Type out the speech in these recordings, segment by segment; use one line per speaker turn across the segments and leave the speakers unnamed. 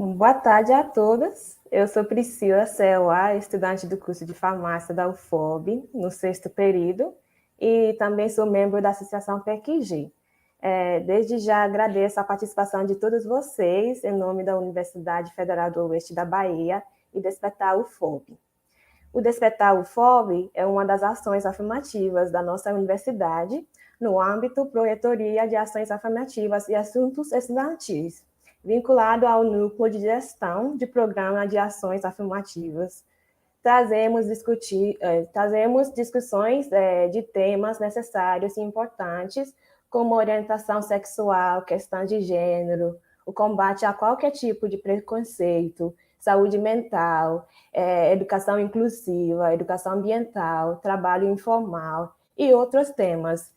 Boa tarde a todos. Eu sou Priscila Celular, estudante do curso de farmácia da UFOB, no 6º período, e também sou membro da Associação PECG. Desde já agradeço a participação de todos vocês, em nome da Universidade Federal do Oeste da Bahia e Despertar UFOB. O Despertar UFOB é uma das ações afirmativas da nossa universidade no âmbito Projetoria de Ações Afirmativas e Assuntos Estudantis, vinculado ao Núcleo de Gestão de Programa de Ações Afirmativas. Trazemos discussões de temas necessários e importantes, como orientação sexual, questão de gênero, o combate a qualquer tipo de preconceito, saúde mental, educação inclusiva, educação ambiental, trabalho informal e outros temas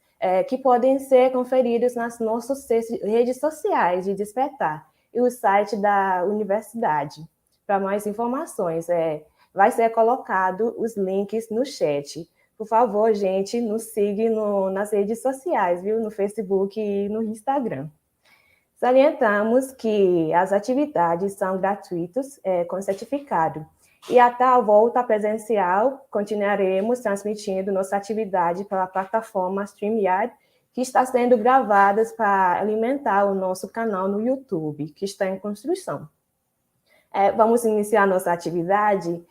que podem ser conferidos nas nossas redes sociais de Despertar e o site da universidade. Para mais informações, vai ser colocado os links no chat. Por favor, gente, nos siga nas redes sociais, viu? No Facebook e no Instagram. Salientamos que as atividades são gratuitas, com certificado. E até a volta presencial, continuaremos transmitindo nossa atividade pela plataforma StreamYard, que está sendo gravada para alimentar o nosso canal no YouTube, que está em construção. Vamos iniciar nossa atividade.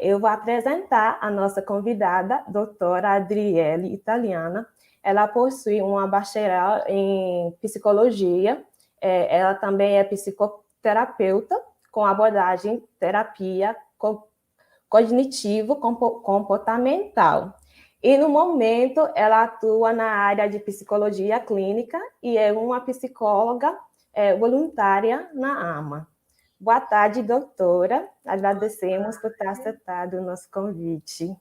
Eu vou apresentar a nossa convidada, doutora Adriele Italiana. Ela possui uma bacharel em psicologia. Ela também é psicoterapeuta com abordagem terapia cognitivo-comportamental. E, no momento, ela atua na área de psicologia clínica e é uma psicóloga voluntária na AMA. Boa tarde, doutora. Agradecemos por ter aceitado o nosso convite.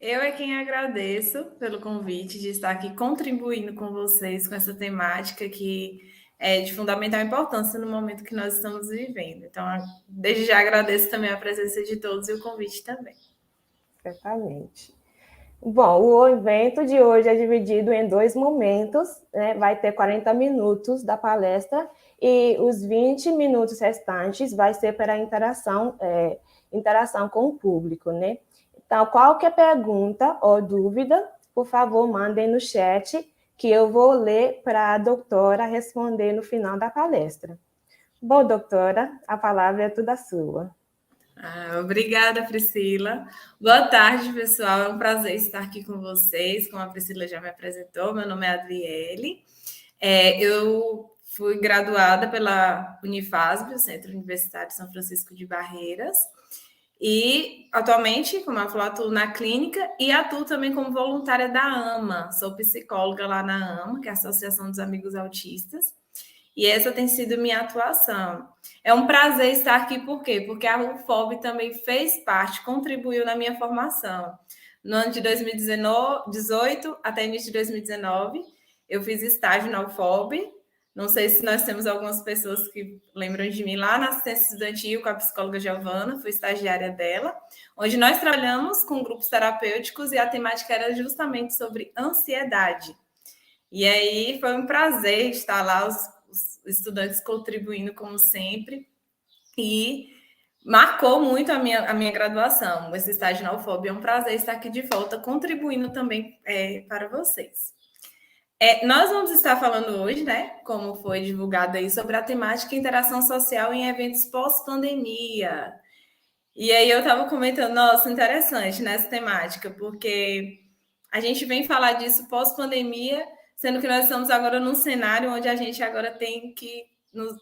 Eu é quem agradeço pelo convite de estar aqui contribuindo com vocês com essa temática que é de fundamental importância no momento que nós estamos vivendo. Então, desde já agradeço também a presença de todos e o convite também.
Certamente. Bom, o evento de hoje é dividido em 2 momentos, né? Vai ter 40 minutos da palestra e os 20 minutos restantes vai ser para interação com o público, né? Então, qualquer pergunta ou dúvida, por favor, mandem no chat, que eu vou ler para a doutora responder no final da palestra. Bom, doutora, a palavra é toda sua.
Obrigada, Priscila. Boa tarde, pessoal. É um prazer estar aqui com vocês. Como a Priscila já me apresentou, meu nome é Adriele. Eu fui graduada pela Unifasb, o Centro Universitário São Francisco de Barreiras, e atualmente, como ela falou, atuo na clínica e atuo também como voluntária da AMA. Sou psicóloga lá na AMA, que é a Associação dos Amigos Autistas, e essa tem sido minha atuação. É um prazer estar aqui, por quê? Porque a UFOB também fez parte, contribuiu na minha formação. No ano de 2018 até início de 2019, eu fiz estágio na UFOB. Não sei se nós temos algumas pessoas que lembram de mim lá na assistência estudantil com a psicóloga Giovana, fui estagiária dela, onde nós trabalhamos com grupos terapêuticos e a temática era justamente sobre ansiedade. E aí foi um prazer estar lá, os estudantes contribuindo como sempre, e marcou muito a minha graduação. Esse estágio na UFOB é um prazer estar aqui de volta, contribuindo também para vocês. Nós vamos estar falando hoje, né, como foi divulgado aí, sobre a temática interação social em eventos pós-pandemia. E aí eu estava comentando, nossa, interessante nessa temática, porque a gente vem falar disso pós-pandemia, sendo que nós estamos agora num cenário onde a gente agora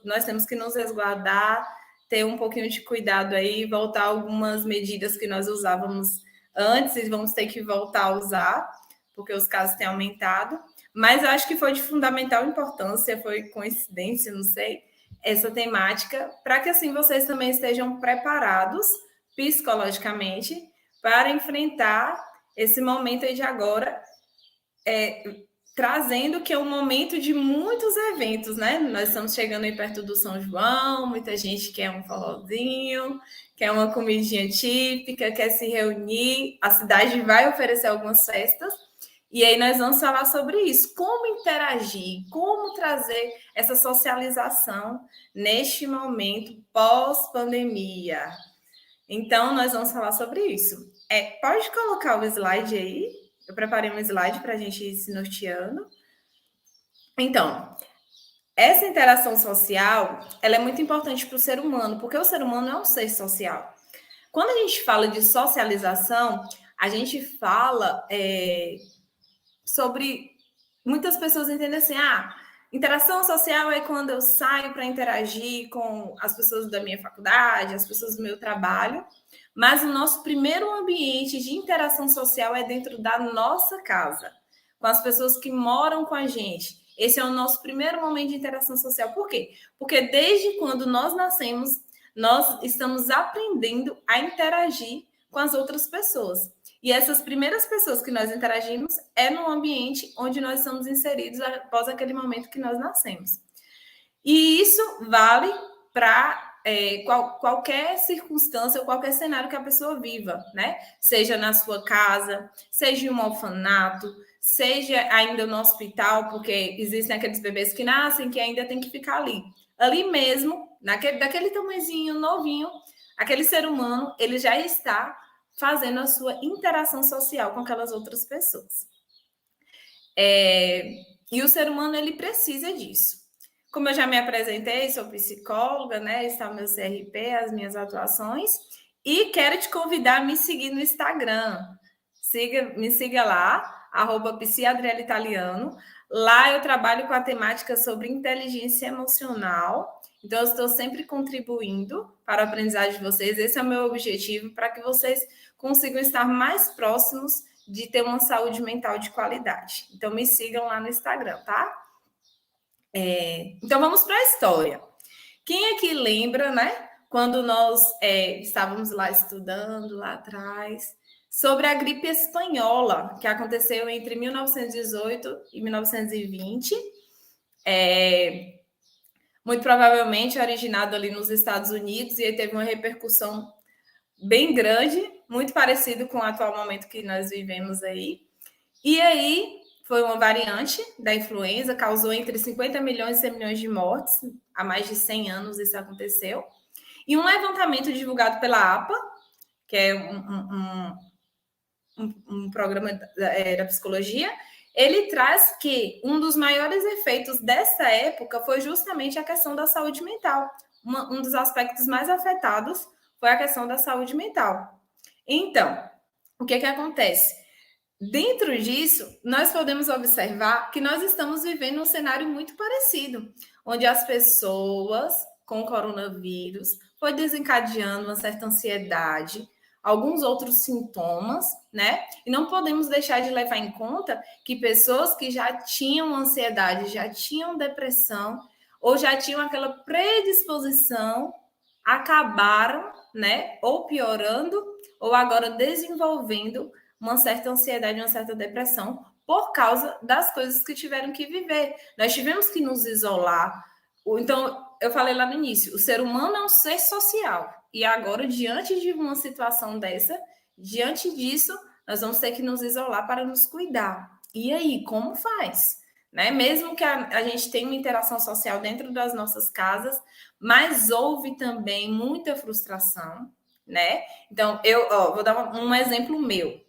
nós temos que nos resguardar, ter um pouquinho de cuidado aí, voltar algumas medidas que nós usávamos antes e vamos ter que voltar a usar, porque os casos têm aumentado. Mas eu acho que foi de fundamental importância, foi coincidência, não sei, essa temática, para que assim vocês também estejam preparados psicologicamente para enfrentar esse momento aí de agora, trazendo que é um momento de muitos eventos, né? Nós estamos chegando aí perto do São João, muita gente quer um forrozinho, quer uma comidinha típica, quer se reunir, a cidade vai oferecer algumas festas, E aí nós vamos falar sobre isso, como interagir, como trazer essa socialização neste momento pós-pandemia. Então, nós vamos falar sobre isso. Pode colocar o slide aí? Eu preparei um slide para a gente ir se norteando. Então, essa interação social, ela é muito importante para o ser humano, porque o ser humano é um ser social. Quando a gente fala de socialização, a gente fala sobre... Muitas pessoas entendem assim, interação social é quando eu saio para interagir com as pessoas da minha faculdade, as pessoas do meu trabalho, mas o nosso primeiro ambiente de interação social é dentro da nossa casa, com as pessoas que moram com a gente. Esse é o nosso primeiro momento de interação social. Por quê? Porque desde quando nós nascemos, nós estamos aprendendo a interagir com as outras pessoas. E essas primeiras pessoas que nós interagimos é no ambiente onde nós estamos inseridos após aquele momento que nós nascemos. E isso vale para qualquer circunstância ou qualquer cenário que a pessoa viva, né? Seja na sua casa, seja em um orfanato, seja ainda no hospital, porque existem aqueles bebês que nascem que ainda tem que ficar ali. Ali mesmo, daquele tamanhozinho novinho, aquele ser humano, ele já está fazendo a sua interação social com aquelas outras pessoas. E o ser humano, ele precisa disso. Como eu já me apresentei, sou psicóloga, né? Está o meu CRP, as minhas atuações. E quero te convidar a me seguir no Instagram. Me siga lá, @psiadrielitaliano. Lá eu trabalho com a temática sobre inteligência emocional. Então, eu estou sempre contribuindo para a aprendizagem de vocês. Esse é o meu objetivo, para que vocês consigam estar mais próximos de ter uma saúde mental de qualidade. Então, me sigam lá no Instagram, tá? Então, vamos para a história. Quem aqui lembra, né? Quando nós estávamos lá estudando, lá atrás, sobre a gripe espanhola, que aconteceu entre 1918 e 1920. Muito provavelmente originado ali nos Estados Unidos, e aí teve uma repercussão bem grande, muito parecido com o atual momento que nós vivemos aí. E aí foi uma variante da influenza, causou entre 50 milhões e 100 milhões de mortes, há mais de 100 anos isso aconteceu. E um levantamento divulgado pela APA, que é um programa da psicologia, ele traz que um dos maiores efeitos dessa época foi justamente a questão da saúde mental. Um dos aspectos mais afetados foi a questão da saúde mental. Então, o que acontece? Dentro disso, nós podemos observar que nós estamos vivendo um cenário muito parecido, onde as pessoas com o coronavírus foi desencadeando uma certa ansiedade, alguns outros sintomas, né? E não podemos deixar de levar em conta que pessoas que já tinham ansiedade, já tinham depressão, ou já tinham aquela predisposição, acabaram, né? Ou piorando, ou agora desenvolvendo uma certa ansiedade, uma certa depressão, por causa das coisas que tiveram que viver. Nós tivemos que nos isolar. Então, eu falei lá no início, o ser humano é um ser social. E agora, diante de uma situação dessa, diante disso, nós vamos ter que nos isolar para nos cuidar. E aí, como faz? Né? Mesmo que a gente tenha uma interação social dentro das nossas casas, mas houve também muita frustração, né? Então, vou dar um exemplo meu.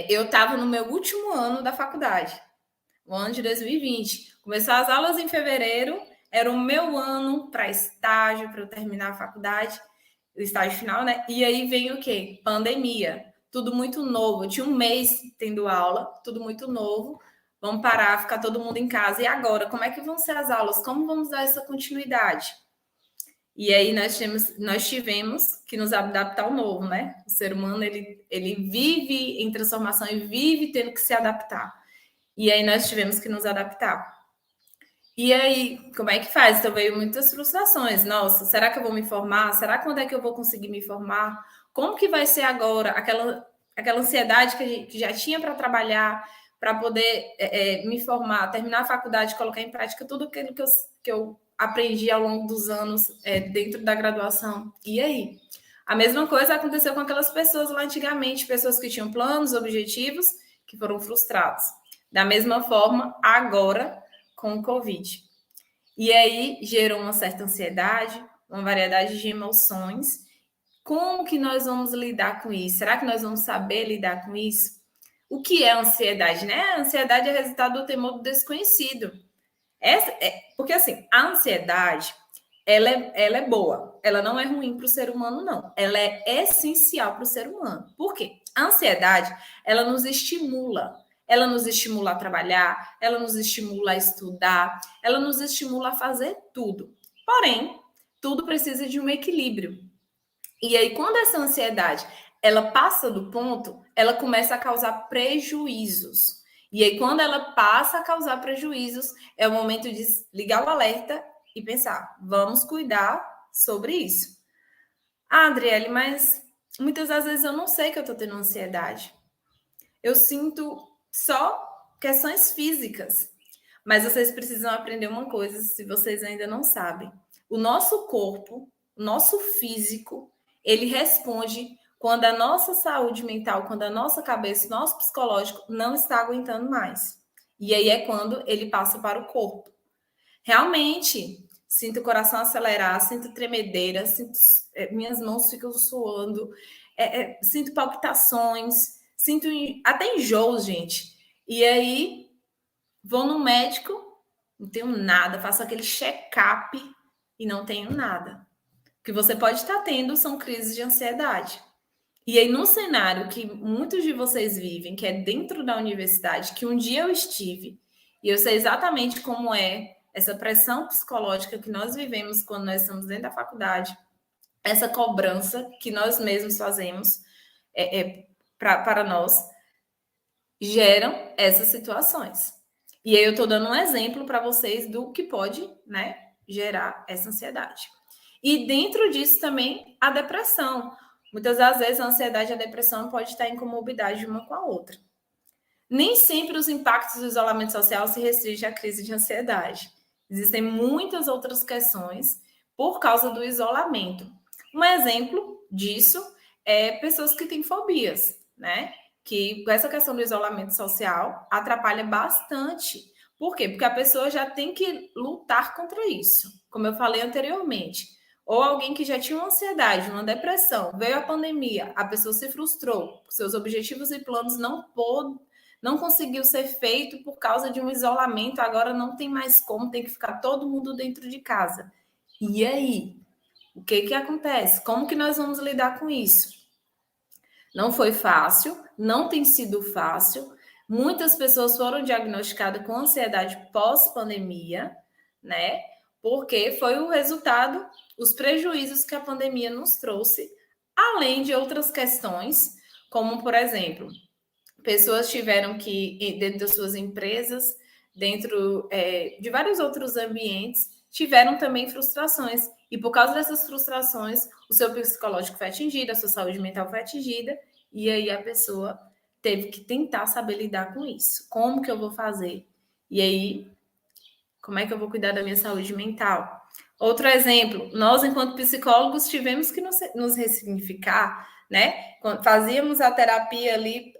Eu estava no meu último ano da faculdade, o ano de 2020. Começou as aulas em fevereiro, era o meu ano para estágio, para eu terminar a faculdade, o estágio final, né? E aí vem o quê? Pandemia. Tudo muito novo. Eu tinha um mês tendo aula, tudo muito novo. Vamos parar, ficar todo mundo em casa. E agora, como é que vão ser as aulas? Como vamos dar essa continuidade? E aí nós tivemos que nos adaptar ao novo, né? O ser humano, ele vive em transformação e vive tendo que se adaptar. E aí nós tivemos que nos adaptar. E aí, como é que faz? Então veio muitas frustrações. Nossa, será que eu vou me formar? Será quando é que eu vou conseguir me formar? Como que vai ser agora? Aquela ansiedade que a gente já tinha para trabalhar, para poder me formar, terminar a faculdade, colocar em prática tudo aquilo que eu aprendi ao longo dos anos dentro da graduação. E aí? A mesma coisa aconteceu com aquelas pessoas lá antigamente, pessoas que tinham planos, objetivos, que foram frustrados. Da mesma forma, agora, com o Covid. E aí gerou uma certa ansiedade, uma variedade de emoções. Como que nós vamos lidar com isso? Será que nós vamos saber lidar com isso? O que é ansiedade, né? A ansiedade é resultado do temor do desconhecido. Porque, assim, a ansiedade, ela é boa. Ela não é ruim para o ser humano, não. Ela é essencial para o ser humano. Por quê? A ansiedade, ela nos estimula. Ela nos estimula a trabalhar, ela nos estimula a estudar, ela nos estimula a fazer tudo. Porém, tudo precisa de um equilíbrio. E aí, quando essa ansiedade ela passa do ponto, ela começa a causar prejuízos. E aí, quando ela passa a causar prejuízos, é o momento de ligar o alerta e pensar, vamos cuidar sobre isso. Ah, Adriele, mas muitas das vezes eu não sei que eu estou tendo ansiedade. Eu sinto só questões físicas. Mas vocês precisam aprender uma coisa, se vocês ainda não sabem. O nosso corpo, o nosso físico, ele responde quando a nossa saúde mental, quando a nossa cabeça, o nosso psicológico não está aguentando mais. E aí é quando ele passa para o corpo. Realmente, sinto o coração acelerar, sinto tremedeira, minhas mãos ficam suando, sinto palpitações, sinto até enjoos, gente. E aí, vou no médico, não tenho nada, faço aquele check-up e não tenho nada. O que você pode estar tendo são crises de ansiedade. E aí, num cenário que muitos de vocês vivem, que é dentro da universidade, que um dia eu estive, e eu sei exatamente como é essa pressão psicológica que nós vivemos quando nós estamos dentro da faculdade, essa cobrança que nós mesmos fazemos para nós, geram essas situações. E aí eu estou dando um exemplo para vocês do que pode, né, gerar essa ansiedade. E dentro disso também a depressão. Muitas das vezes a ansiedade e a depressão pode estar em comorbidade uma com a outra. Nem sempre os impactos do isolamento social se restringem à crise de ansiedade. Existem muitas outras questões por causa do isolamento. Um exemplo disso é pessoas que têm fobias, né? Que com essa questão do isolamento social atrapalha bastante. Por quê? Porque a pessoa já tem que lutar contra isso. Como eu falei anteriormente, ou alguém que já tinha uma ansiedade, uma depressão, veio a pandemia, a pessoa se frustrou, seus objetivos e planos não conseguiu ser feito por causa de um isolamento, agora não tem mais como, tem que ficar todo mundo dentro de casa. E aí? O que acontece? Como que nós vamos lidar com isso? Não foi fácil, não tem sido fácil. Muitas pessoas foram diagnosticadas com ansiedade pós-pandemia, né? Porque foi o resultado, os prejuízos que a pandemia nos trouxe, além de outras questões, como, por exemplo, pessoas tiveram que, dentro das suas empresas, dentro de vários outros ambientes, tiveram também frustrações. E por causa dessas frustrações, o seu psicológico foi atingido, a sua saúde mental foi atingida, e aí a pessoa teve que tentar saber lidar com isso. Como que eu vou fazer? E aí, como é que eu vou cuidar da minha saúde mental? Outro exemplo, nós, enquanto psicólogos, tivemos que nos ressignificar, né? Fazíamos a terapia ali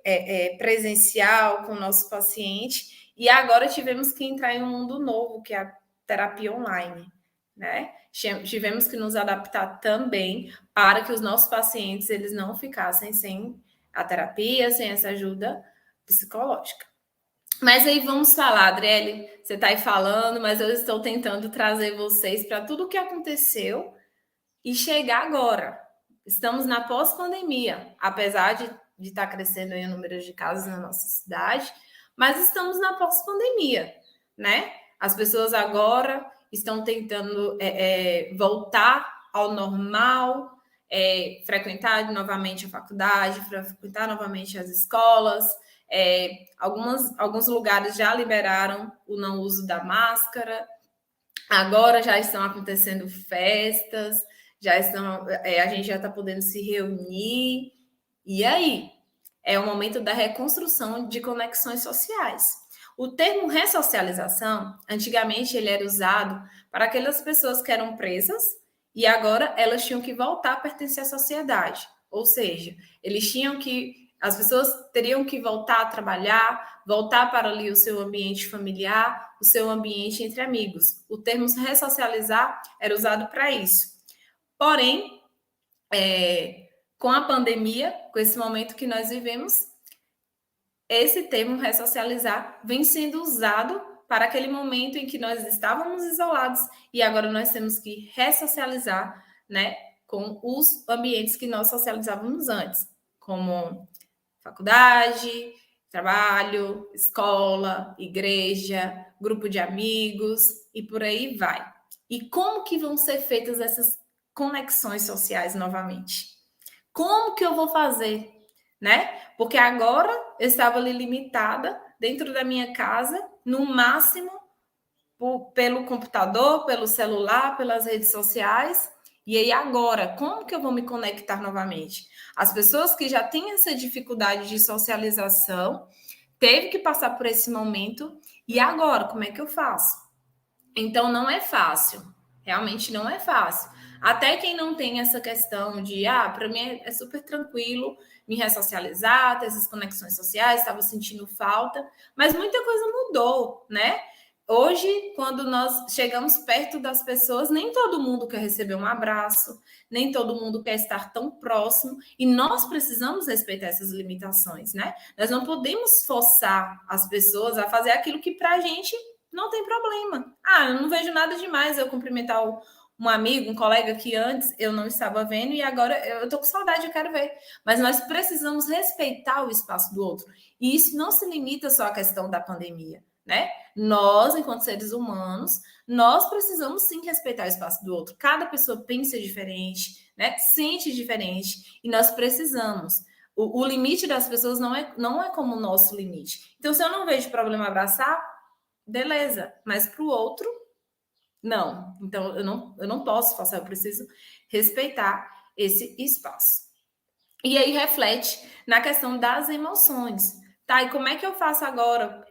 presencial com o nosso paciente, e agora tivemos que entrar em um mundo novo, que é a terapia online, né? Tivemos que nos adaptar também para que os nossos pacientes eles não ficassem sem a terapia, sem essa ajuda psicológica. Mas aí vamos falar, Adriele, você está aí falando, mas eu estou tentando trazer vocês para tudo o que aconteceu e chegar agora. Estamos na pós-pandemia, apesar de estar crescendo aí o número de casos na nossa cidade, mas estamos na pós-pandemia, né? As pessoas agora estão tentando voltar ao normal, frequentar novamente a faculdade, frequentar novamente as escolas. Alguns lugares já liberaram o não uso da máscara, agora já estão acontecendo festas, a gente já está podendo se reunir. E aí? É o momento da reconstrução de conexões sociais. O termo ressocialização, antigamente ele era usado para aquelas pessoas que eram presas e agora elas tinham que voltar a pertencer à sociedade. Ou seja, eles tinham que As pessoas teriam que voltar a trabalhar, voltar para ali o seu ambiente familiar, o seu ambiente entre amigos. O termo ressocializar era usado para isso. Porém, com a pandemia, com esse momento que nós vivemos, esse termo ressocializar vem sendo usado para aquele momento em que nós estávamos isolados e agora nós temos que ressocializar, né, com os ambientes que nós socializávamos antes, como faculdade, trabalho, escola, igreja, grupo de amigos e por aí vai. E como que vão ser feitas essas conexões sociais novamente? Como que eu vou fazer, né? Porque agora eu estava ali limitada dentro da minha casa, no máximo pelo computador, pelo celular, pelas redes sociais. E aí agora, como que eu vou me conectar novamente? As pessoas que já têm essa dificuldade de socialização, teve que passar por esse momento, e agora, como é que eu faço? Então, não é fácil, realmente não é fácil. Até quem não tem essa questão de, para mim é super tranquilo me ressocializar, ter essas conexões sociais, estava sentindo falta, mas muita coisa mudou, né? Hoje, quando nós chegamos perto das pessoas, nem todo mundo quer receber um abraço, nem todo mundo quer estar tão próximo, e nós precisamos respeitar essas limitações, né? Nós não podemos forçar as pessoas a fazer aquilo que para a gente não tem problema. Eu não vejo nada demais eu cumprimentar um amigo, um colega que antes eu não estava vendo e agora eu estou com saudade, eu quero ver. Mas nós precisamos respeitar o espaço do outro. E isso não se limita só à questão da pandemia, né? Nós, enquanto seres humanos, nós precisamos sim respeitar o espaço do outro. Cada pessoa pensa diferente, né? Sente diferente e nós precisamos. O limite das pessoas não é como o nosso limite. Então, se eu não vejo problema abraçar, beleza, mas para o outro, não. Então, eu não posso passar, eu preciso respeitar esse espaço. E aí reflete na questão das emoções. Tá, e como é que eu faço agora?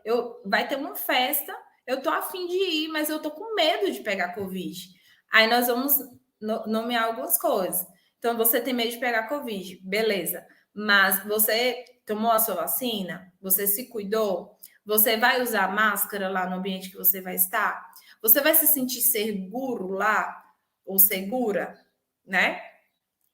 Vai ter uma festa, eu tô a fim de ir, mas eu tô com medo de pegar Covid. Aí nós vamos nomear algumas coisas. Então, você tem medo de pegar Covid, beleza. Mas você tomou a sua vacina? Você se cuidou? Você vai usar máscara lá no ambiente que você vai estar? Você vai se sentir seguro lá ou segura, né?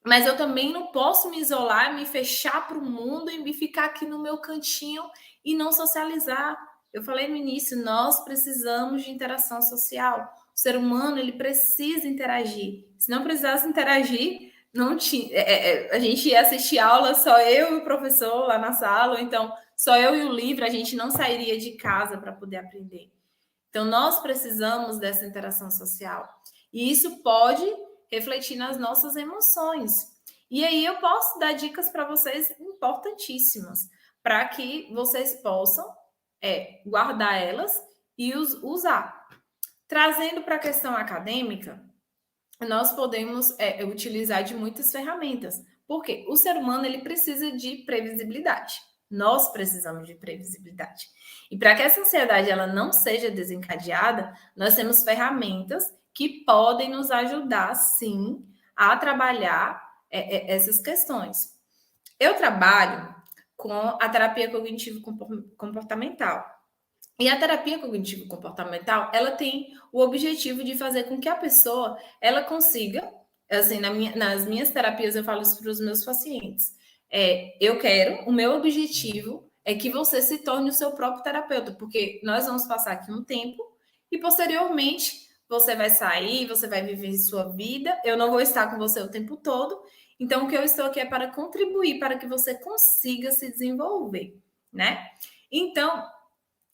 Mas eu também não posso me isolar, me fechar para o mundo e me ficar aqui no meu cantinho e não socializar. Eu falei no início, nós precisamos de interação social. O ser humano, ele precisa interagir. Se não precisasse interagir, não tinha, a gente ia assistir aula só eu e o professor lá na sala, ou então só eu e o livro, a gente não sairia de casa para poder aprender. Então, nós precisamos dessa interação social. E isso pode refletir nas nossas emoções. E aí eu posso dar dicas para vocês importantíssimas, para que vocês possam guardar elas e usar. Trazendo para a questão acadêmica, nós podemos utilizar de muitas ferramentas. Porque o ser humano ele precisa de previsibilidade. Nós precisamos de previsibilidade. E para que essa ansiedade ela não seja desencadeada, nós temos ferramentas que podem nos ajudar, sim, a trabalhar essas questões. Eu trabalho com a terapia cognitivo-comportamental. E a terapia cognitivo-comportamental, ela tem o objetivo de fazer com que a pessoa, ela consiga, assim, nas minhas terapias eu falo isso para os meus pacientes, o meu objetivo é que você se torne o seu próprio terapeuta, porque nós vamos passar aqui um tempo e posteriormente você vai sair, você vai viver sua vida, eu não vou estar com você o tempo todo, então o que eu estou aqui é para contribuir para que você consiga se desenvolver, né? Então,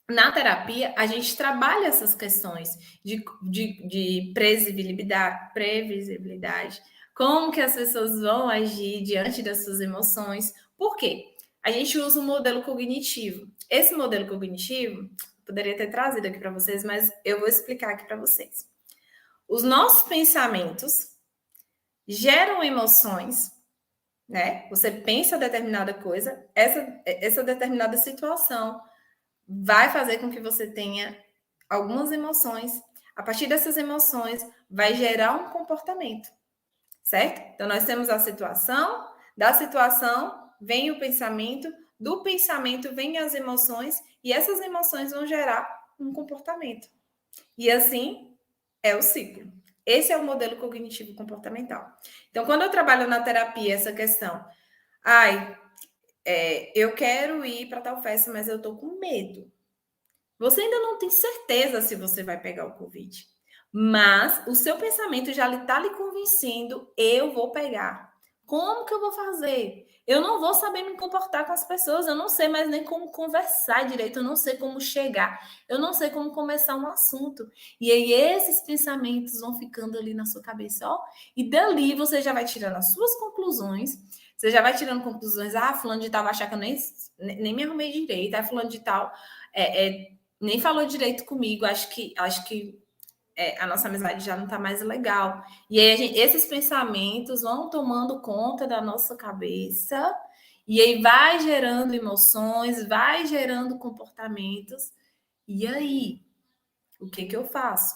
na terapia, a gente trabalha essas questões de previsibilidade, como que as pessoas vão agir diante das suas emoções. Por quê? A gente usa um modelo cognitivo. Esse modelo cognitivo, poderia ter trazido aqui para vocês, mas eu vou explicar aqui para vocês. Os nossos pensamentos geram emoções, né? Você pensa determinada coisa, essa determinada situação vai fazer com que você tenha algumas emoções. A partir dessas emoções, vai gerar um comportamento, certo? Então, nós temos a situação, da situação vem o pensamento, do pensamento vem as emoções, e essas emoções vão gerar um comportamento. E assim é o ciclo. Esse é o modelo cognitivo comportamental. Então, quando eu trabalho na terapia essa questão, eu quero ir para tal festa, mas eu estou com medo. Você ainda não tem certeza se você vai pegar o Covid, mas o seu pensamento já está lhe convencendo, eu vou pegar. Como que eu vou fazer? Eu não vou saber me comportar com as pessoas, eu não sei mais nem como conversar direito, eu não sei como chegar, eu não sei como começar um assunto. E aí esses pensamentos vão ficando ali na sua cabeça, ó, e dali você já vai tirando as suas conclusões, você já vai tirando conclusões, fulano de tal vai achar que eu nem me arrumei direito, fulano de tal nem falou direito comigo, acho que a nossa amizade já não está mais legal. E aí esses pensamentos vão tomando conta da nossa cabeça, e aí vai gerando emoções, vai gerando comportamentos. E aí, o que eu faço?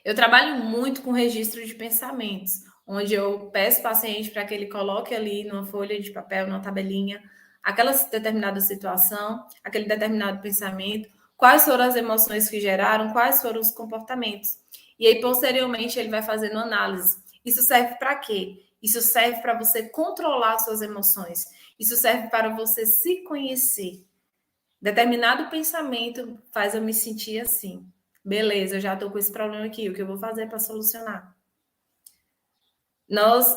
Eu trabalho muito com registro de pensamentos, onde eu peço ao paciente para que ele coloque ali numa folha de papel, numa tabelinha, aquela determinada situação, aquele determinado pensamento, quais foram as emoções que geraram, quais foram os comportamentos. E aí, posteriormente, ele vai fazendo análise. Isso serve para quê? Isso serve para você controlar suas emoções. Isso serve para você se conhecer. Determinado pensamento faz eu me sentir assim. Beleza, eu já estou com esse problema aqui. O que eu vou fazer para solucionar? Nós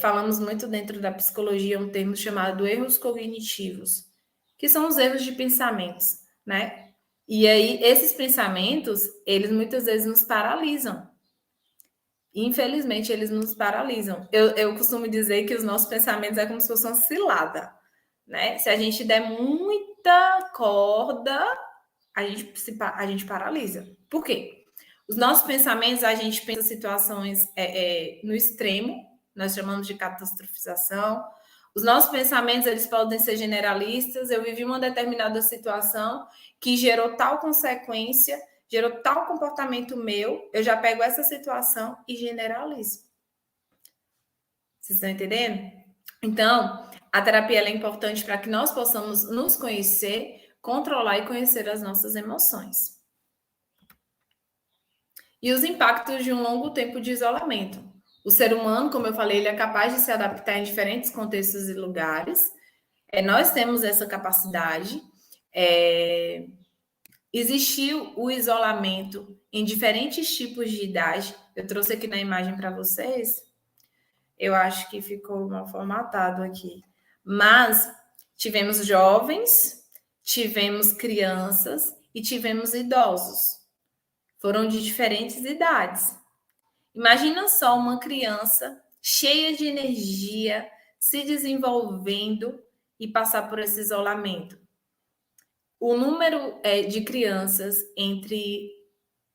falamos muito dentro da psicologia um termo chamado erros cognitivos, que são os erros de pensamentos, né? E aí, esses pensamentos, eles muitas vezes nos paralisam. Infelizmente, eles nos paralisam. Eu costumo dizer que os nossos pensamentos é como se fosse uma cilada, né? Se a gente der muita corda, a gente paralisa. Por quê? Os nossos pensamentos, a gente pensa situações no extremo, nós chamamos de catastrofização. Os nossos pensamentos, eles podem ser generalistas. Eu vivi uma determinada situação que gerou tal consequência, gerou tal comportamento meu, eu já pego essa situação e generalizo. Vocês estão entendendo? Então, a terapia é importante para que nós possamos nos conhecer, controlar e conhecer as nossas emoções. E os impactos de um longo tempo de isolamento. O ser humano, como eu falei, ele é capaz de se adaptar em diferentes contextos e lugares. Nós temos essa capacidade. Existiu o isolamento em diferentes tipos de idade. Eu trouxe aqui na imagem para vocês. Eu acho que ficou mal formatado aqui. Mas tivemos jovens, tivemos crianças e tivemos idosos. Foram de diferentes idades. Imagina só uma criança cheia de energia, se desenvolvendo e passar por esse isolamento. O número de crianças entre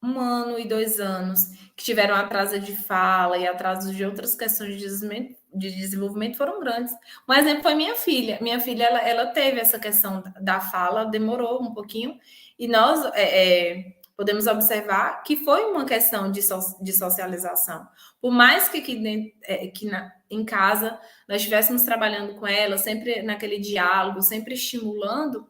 1 ano e 2 anos que tiveram atraso de fala e atraso de outras questões de desenvolvimento foram grandes. Um exemplo foi minha filha. Minha filha, ela teve essa questão da fala, demorou um pouquinho, e nós podemos observar que foi uma questão de socialização. Por mais que em casa nós estivéssemos trabalhando com ela, sempre naquele diálogo, sempre estimulando,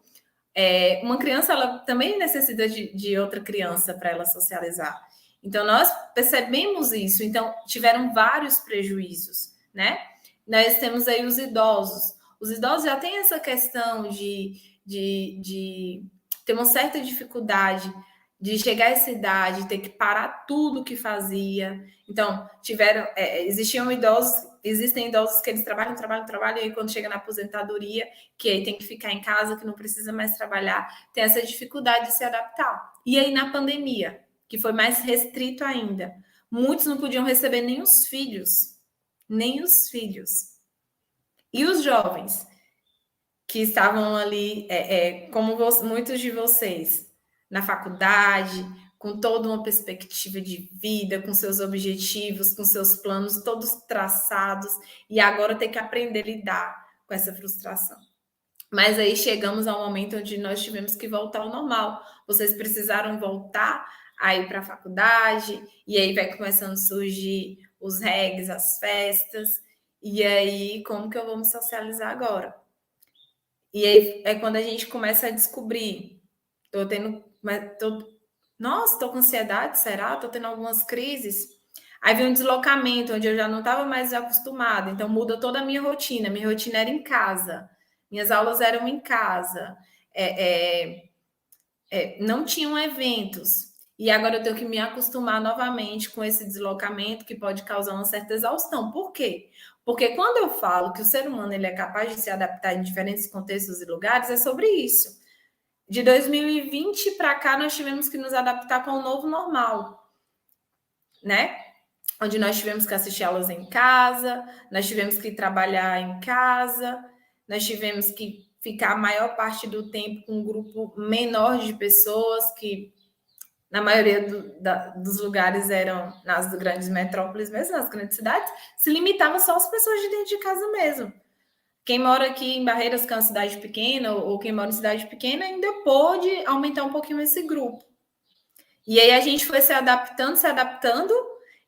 uma criança ela também necessita de outra criança para ela socializar. Então, nós percebemos isso. Então, tiveram vários prejuízos, né? Nós temos aí os idosos. Os idosos já têm essa questão de ter uma certa dificuldade de chegar a essa idade, ter que parar tudo que fazia. Então, existem idosos que eles trabalham, e aí quando chega na aposentadoria, que aí tem que ficar em casa, que não precisa mais trabalhar, tem essa dificuldade de se adaptar. E aí na pandemia, que foi mais restrito ainda, muitos não podiam receber nem os filhos. E os jovens, que estavam ali, como muitos de vocês, na faculdade, com toda uma perspectiva de vida, com seus objetivos, com seus planos todos traçados, e agora tem que aprender a lidar com essa frustração. Mas aí chegamos ao momento onde nós tivemos que voltar ao normal. Vocês precisaram voltar a ir para a faculdade, e aí vai começando a surgir os regs, as festas, E aí, como que eu vou me socializar agora? E aí é quando a gente começa a descobrir, tô tendo, nossa, tô com ansiedade, será? Tô tendo algumas crises. Aí vem um deslocamento, onde eu já não estava mais acostumada, então muda toda a minha rotina. Minha rotina era em casa, minhas aulas eram em casa, é, é, não tinham eventos. E agora eu tenho que me acostumar novamente com esse deslocamento que pode causar uma certa exaustão. Por quê? Porque quando eu falo que o ser humano ele é capaz de se adaptar em diferentes contextos e lugares, é sobre isso. De 2020 para cá, nós tivemos que nos adaptar com o novo normal, né? Onde nós tivemos que assistir aulas em casa, nós tivemos que trabalhar em casa, nós tivemos que ficar a maior parte do tempo com um grupo menor de pessoas que na maioria dos lugares eram nas grandes metrópoles mesmo, nas grandes cidades, se limitava só às pessoas de dentro de casa mesmo. Quem mora aqui em Barreiras, que é uma cidade pequena, ou quem mora em cidade pequena, ainda pôde aumentar um pouquinho esse grupo. E aí a gente foi se adaptando,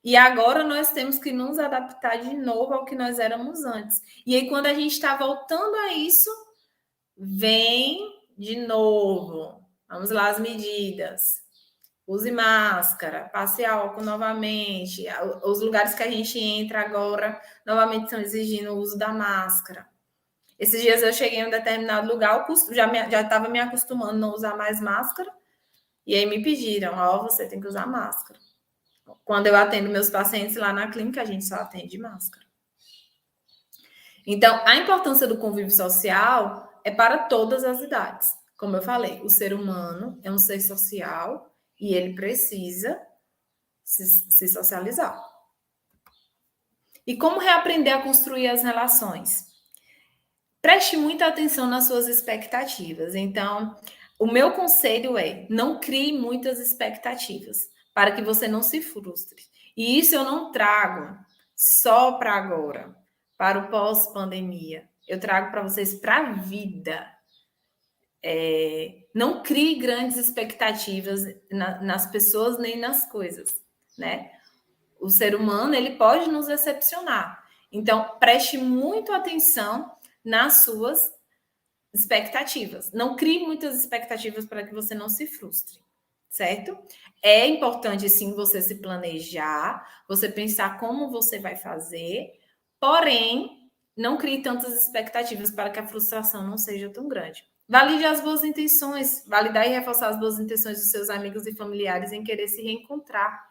e agora nós temos que nos adaptar de novo ao que nós éramos antes. E aí, quando a gente está voltando a isso, vem de novo. Vamos lá, as medidas. Use máscara, passe álcool novamente. Os lugares que a gente entra agora, novamente estão exigindo o uso da máscara. Esses dias eu cheguei em um determinado lugar, eu já estava me acostumando a não usar mais máscara, e aí me pediram, você tem que usar máscara. Quando eu atendo meus pacientes lá na clínica, a gente só atende máscara. Então, a importância do convívio social é para todas as idades. Como eu falei, o ser humano é um ser social e ele precisa se socializar. E como reaprender a construir as relações? Preste muita atenção nas suas expectativas. Então, o meu conselho é: não crie muitas expectativas para que você não se frustre. E isso eu não trago só para agora, para o pós-pandemia. Eu trago para vocês para a vida. Não crie grandes expectativas nas pessoas nem nas coisas, né? O ser humano ele pode nos decepcionar. Então, preste muito atenção nas suas expectativas. Não crie muitas expectativas para que você não se frustre, certo? É importante, sim, você se planejar, você pensar como você vai fazer, porém, não crie tantas expectativas para que a frustração não seja tão grande. Valide as boas intenções, validar e reforçar as boas intenções dos seus amigos e familiares em querer se reencontrar.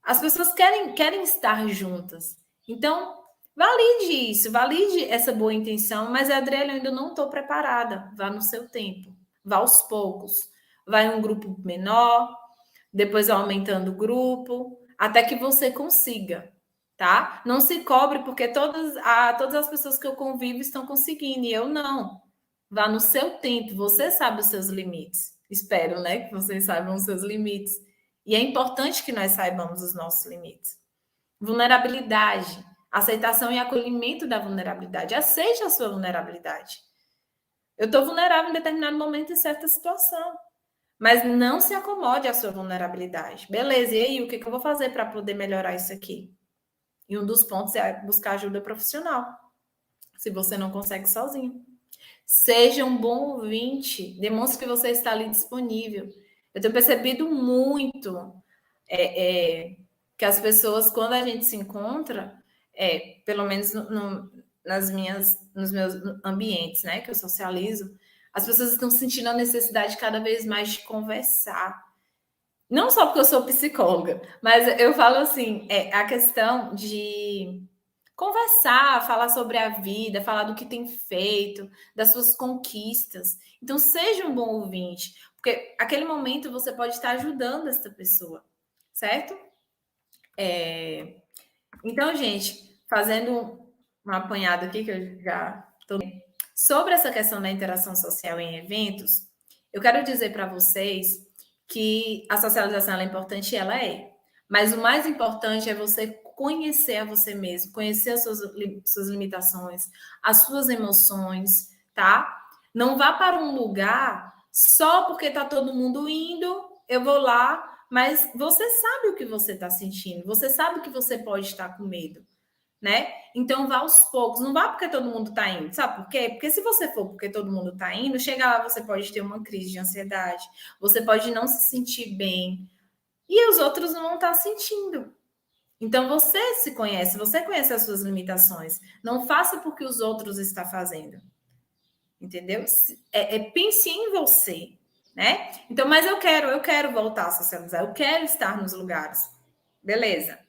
As pessoas querem estar juntas. Então, valide isso, valide essa boa intenção, mas, Adriele, eu ainda não estou preparada. Vá no seu tempo, vá aos poucos. Vai em um grupo menor, depois aumentando o grupo, até que você consiga, tá? Não se cobre, porque todas as pessoas que eu convivo estão conseguindo, e eu não. Vá no seu tempo, você sabe os seus limites. Espero, né, que vocês saibam os seus limites. E é importante que nós saibamos os nossos limites. Vulnerabilidade, aceitação e acolhimento da vulnerabilidade. Aceite a sua vulnerabilidade. Eu estou vulnerável em determinado momento em certa situação, mas não se acomode à sua vulnerabilidade. Beleza, e aí, o que eu vou fazer para poder melhorar isso aqui? E um dos pontos é buscar ajuda profissional, se você não consegue sozinho. Seja um bom ouvinte, demonstre que você está ali disponível. Eu tenho percebido muito que as pessoas, quando a gente se encontra, pelo menos nos meus ambientes, né, que eu socializo, as pessoas estão sentindo a necessidade cada vez mais de conversar. Não só porque eu sou psicóloga, mas eu falo assim, a questão de conversar, falar sobre a vida, falar do que tem feito, das suas conquistas. Então, seja um bom ouvinte, porque aquele momento você pode estar ajudando essa pessoa, certo? Então, gente, fazendo um apanhado aqui, que eu já estou. Sobre essa questão da interação social em eventos, eu quero dizer para vocês que a socialização é importante, ela é. Mas o mais importante é você conhecer a você mesmo, conhecer as suas limitações, as suas emoções, tá? Não vá para um lugar só porque está todo mundo indo, eu vou lá, mas você sabe o que você está sentindo, você sabe que você pode estar com medo, né? Então vá aos poucos, não vá porque todo mundo está indo, sabe por quê? Porque se você for porque todo mundo está indo, chegar lá você pode ter uma crise de ansiedade, você pode não se sentir bem e os outros não vão estar sentindo. Então você se conhece, você conhece as suas limitações. Não faça porque os outros estão fazendo, entendeu? Pense em você, né? Então, mas eu quero voltar a socializar, eu quero estar nos lugares, beleza?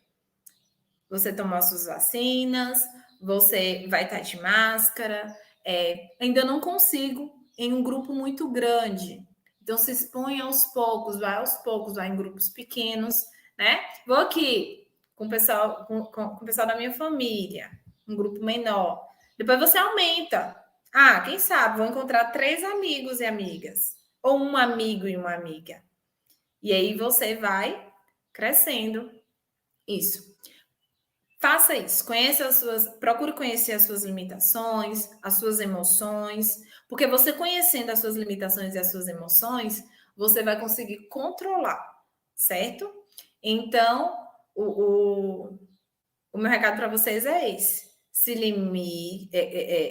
Você tomou as suas vacinas, você vai estar de máscara. Ainda não consigo em um grupo muito grande. Então, se expõe aos poucos, vai em grupos pequenos, né? Vou aqui com o pessoal da minha família, um grupo menor. Depois você aumenta. Ah, quem sabe, vou encontrar 3 amigos e amigas. Ou um amigo e uma amiga. E aí você vai crescendo isso. Faça isso, procure conhecer as suas limitações, as suas emoções, porque você conhecendo as suas limitações e as suas emoções, você vai conseguir controlar, certo? Então, o meu recado para vocês é esse: se limite,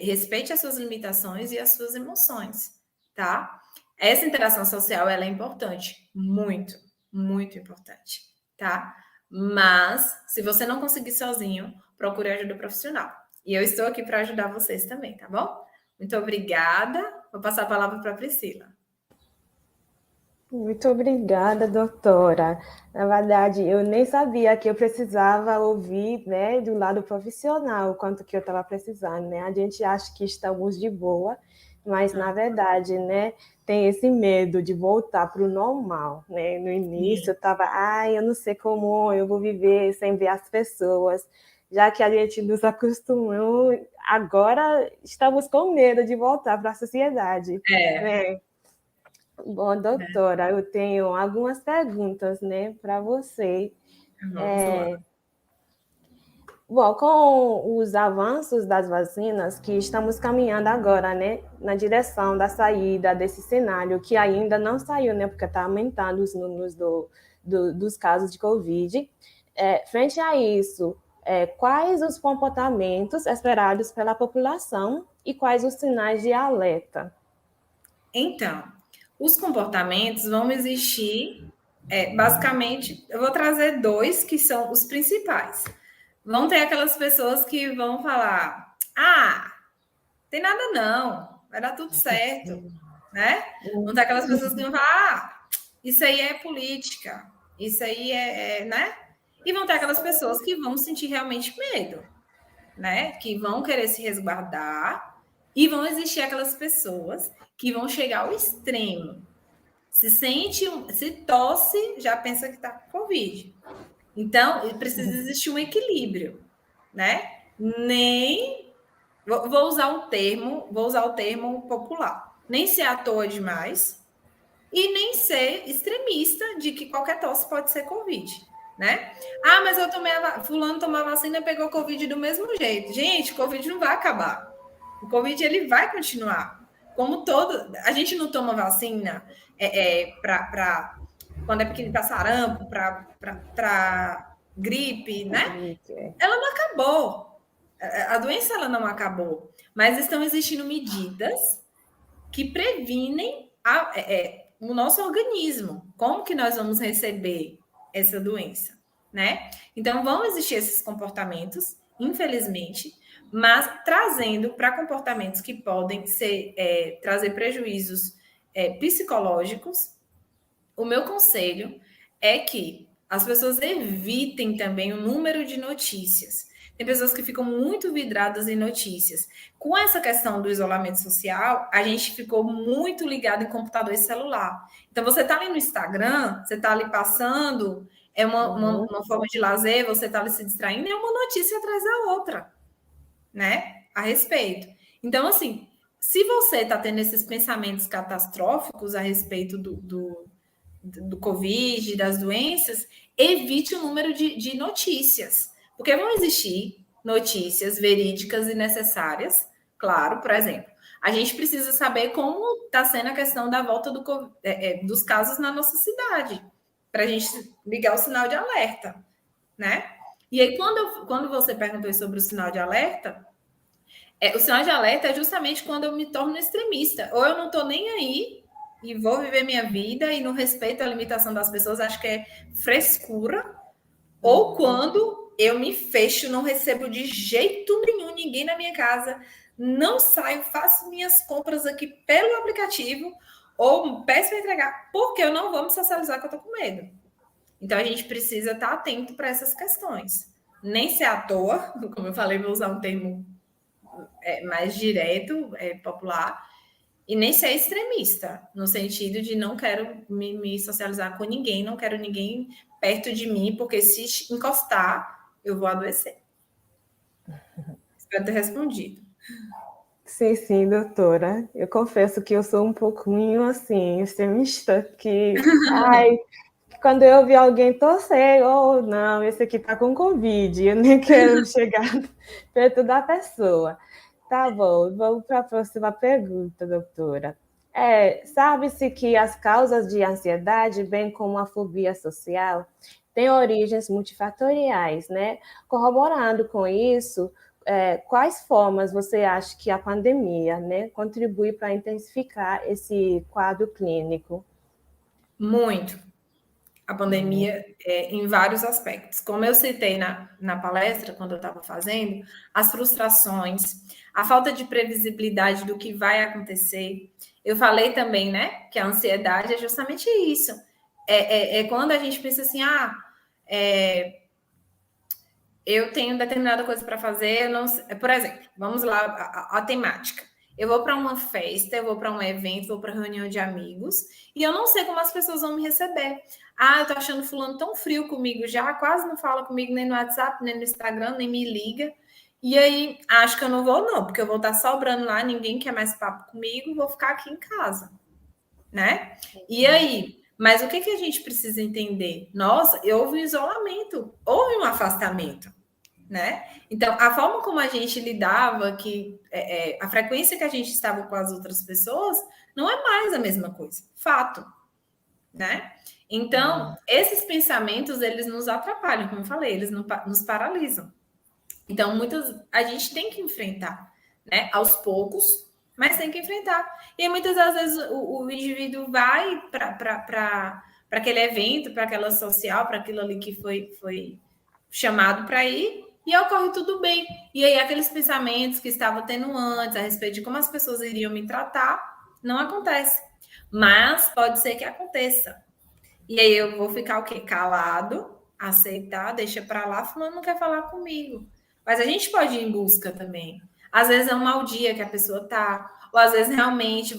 respeite as suas limitações e as suas emoções, tá? Essa interação social ela é importante, muito, muito importante, tá? Mas, se você não conseguir sozinho, procure ajuda profissional. E eu estou aqui para ajudar vocês também, tá bom? Muito obrigada. Vou passar a palavra para a Priscila.
Muito obrigada, doutora. Na verdade, eu nem sabia que eu precisava ouvir, né, do lado profissional, o quanto que eu estava precisando, né? A gente acha que estamos de boa, mas na verdade, né, tem esse medo de voltar para o normal, né? No início eu estava, eu não sei como eu vou viver sem ver as pessoas, já que a gente nos acostumou, agora estamos com medo de voltar para a sociedade, né? Bom, doutora, eu tenho algumas perguntas, né, para você.
Vamos lá.
Bom, com os avanços das vacinas, que estamos caminhando agora, né, na direção da saída desse cenário, que ainda não saiu, né, porque está aumentando os números dos casos de Covid. Frente a isso, quais os comportamentos esperados pela população e quais os sinais de alerta?
Então, os comportamentos vão existir, basicamente, eu vou trazer 2 que são os principais. Vão ter aquelas pessoas que vão falar: tem nada não, vai dar tudo certo, né? Vão ter aquelas pessoas que vão falar: isso aí é política, isso aí né? E vão ter aquelas pessoas que vão sentir realmente medo, né? Que vão querer se resguardar, e vão existir aquelas pessoas que vão chegar ao extremo. Se tosse, já pensa que está com Covid. Então, precisa existir um equilíbrio, né? Nem vou usar o termo popular. Nem ser à toa demais e nem ser extremista de que qualquer tosse pode ser Covid, né? Mas eu tomei fulano tomou a vacina e pegou Covid do mesmo jeito. Gente, Covid não vai acabar. O Covid ele vai continuar. Como todo, a gente não toma vacina para quando é pequeno para sarampo, para gripe, né? Ela não acabou. A doença ela não acabou, mas estão existindo medidas que previnem o nosso organismo. Como que nós vamos receber essa doença, né? Então, vão existir esses comportamentos, infelizmente, mas trazendo para comportamentos que podem trazer prejuízos psicológicos. O meu conselho é que as pessoas evitem também o número de notícias. Tem pessoas que ficam muito vidradas em notícias. Com essa questão do isolamento social, a gente ficou muito ligado em computador e celular. Então, você está ali no Instagram, você está ali passando, é uma forma de lazer, você está ali se distraindo, é uma notícia atrás da outra, né? A respeito. Então, assim, se você está tendo esses pensamentos catastróficos a respeito do Covid, das doenças, evite o número de notícias. Porque vão existir notícias verídicas e necessárias, claro, por exemplo. A gente precisa saber como está sendo a questão da volta dos casos na nossa cidade, para a gente ligar o sinal de alerta, né? E aí, quando você perguntou sobre o sinal de alerta, o sinal de alerta é justamente quando eu me torno extremista. Ou eu não estou nem aí e vou viver minha vida e não respeito a limitação das pessoas, acho que é frescura. Ou quando eu me fecho, não recebo de jeito nenhum ninguém na minha casa, não saio, faço minhas compras aqui pelo aplicativo ou peço para entregar, porque eu não vou me socializar, que eu tô com medo. Então a gente precisa estar atento para essas questões. Nem ser à toa, como eu falei, vou usar um termo mais direto, popular, e nem ser extremista, no sentido de não quero me socializar com ninguém, não quero ninguém perto de mim, porque se encostar, eu vou adoecer. Espero ter respondido.
Sim, sim, doutora. Eu confesso que eu sou um pouquinho assim, extremista, ai, quando eu vi alguém torcer, oh, não, esse aqui tá com Covid, eu nem quero chegar perto da pessoa. Tá bom, vamos para a próxima pergunta, doutora. Sabe-se que as causas de ansiedade, bem como a fobia social, têm origens multifatoriais, né? Corroborando com isso, quais formas você acha que a pandemia, né, contribui para intensificar esse quadro clínico?
Muito. A pandemia em vários aspectos. Como eu citei na palestra, quando eu estava fazendo, as frustrações, a falta de previsibilidade do que vai acontecer. Eu falei também, né, que a ansiedade é justamente isso. É quando a gente pensa assim, eu tenho determinada coisa para fazer, não sei, por exemplo, vamos lá, a temática. Eu vou para uma festa, eu vou para um evento, vou para reunião de amigos, e eu não sei como as pessoas vão me receber. Eu tô achando fulano tão frio comigo já, quase não fala comigo nem no WhatsApp, nem no Instagram, nem me liga. E aí, acho que eu não vou não, porque eu vou estar sobrando lá, ninguém quer mais papo comigo, vou ficar aqui em casa, né? E aí, mas o que a gente precisa entender? Nossa, houve um isolamento, houve um afastamento, né? Então, a forma como a gente lidava, a frequência que a gente estava com as outras pessoas, não é mais a mesma coisa. Fato, né? Então, esses pensamentos, eles nos atrapalham, como eu falei, eles nos paralisam. Então, a gente tem que enfrentar, né? Aos poucos, mas tem que enfrentar. E muitas das vezes o indivíduo vai para aquele evento, para aquela social, para aquilo ali que foi chamado para ir, e ocorre tudo bem. E aí, aqueles pensamentos que estavam tendo antes, a respeito de como as pessoas iriam me tratar, não acontece. Mas pode ser que aconteça. E aí eu vou ficar o quê? Calado, aceitar, deixa para lá, fulano não quer falar comigo. Mas a gente pode ir em busca também. Às vezes é um mau dia que a pessoa tá, ou às vezes realmente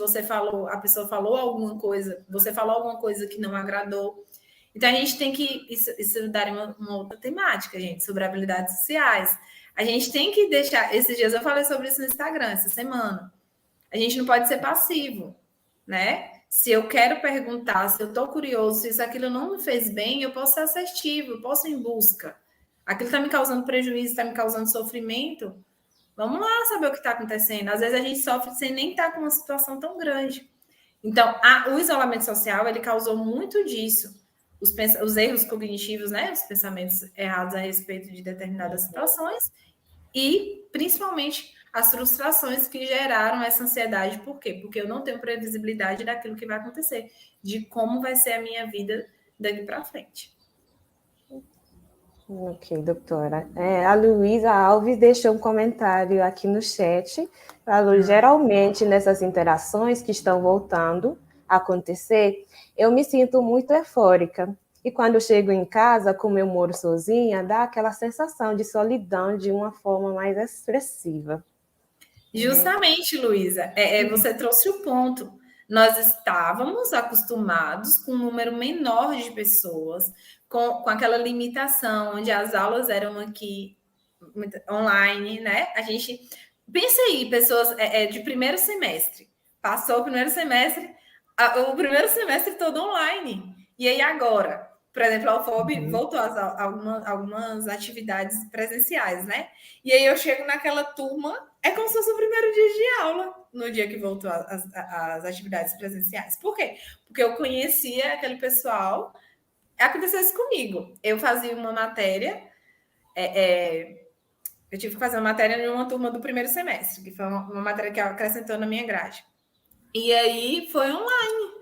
a pessoa falou alguma coisa, você falou alguma coisa que não agradou. Então a gente tem que isso dar uma outra temática, gente, sobre habilidades sociais. A gente tem que deixar. Esses dias eu falei sobre isso no Instagram, essa semana. A gente não pode ser passivo, né? Se eu quero perguntar, se eu estou curioso, se isso aquilo não me fez bem, eu posso ser assertivo, eu posso ir em busca. Aquilo está me causando prejuízo, está me causando sofrimento. Vamos lá saber o que está acontecendo. Às vezes a gente sofre sem nem estar com uma situação tão grande. Então, o isolamento social, ele causou muito disso. Os erros cognitivos, né? Os pensamentos errados a respeito de determinadas situações e, principalmente, as frustrações que geraram essa ansiedade. Por quê? Porque eu não tenho previsibilidade daquilo que vai acontecer, de como vai ser a minha vida daqui para frente.
Ok, doutora. A Luísa Alves deixou um comentário aqui no chat. Falou, geralmente, nessas interações que estão voltando a acontecer, eu me sinto muito eufórica. E quando eu chego em casa, como eu moro sozinha, dá aquela sensação de solidão de uma forma mais expressiva.
Justamente, Luísa, você trouxe o ponto. Nós estávamos acostumados com um número menor de pessoas, com aquela limitação, onde as aulas eram aqui online, né? A gente pensa aí, pessoas de primeiro semestre, passou o primeiro semestre, o primeiro semestre todo online. E aí agora, por exemplo, a UFOB voltou a algumas atividades presenciais, né? E aí eu chego naquela turma, é como se fosse o primeiro dia de aula, no dia que voltou as atividades presenciais. Por quê? Porque eu conhecia aquele pessoal. Aconteceu isso comigo. Eu fazia uma matéria eu tive que fazer uma matéria em uma turma do primeiro semestre, que foi uma matéria que acrescentou na minha grade. E aí foi online.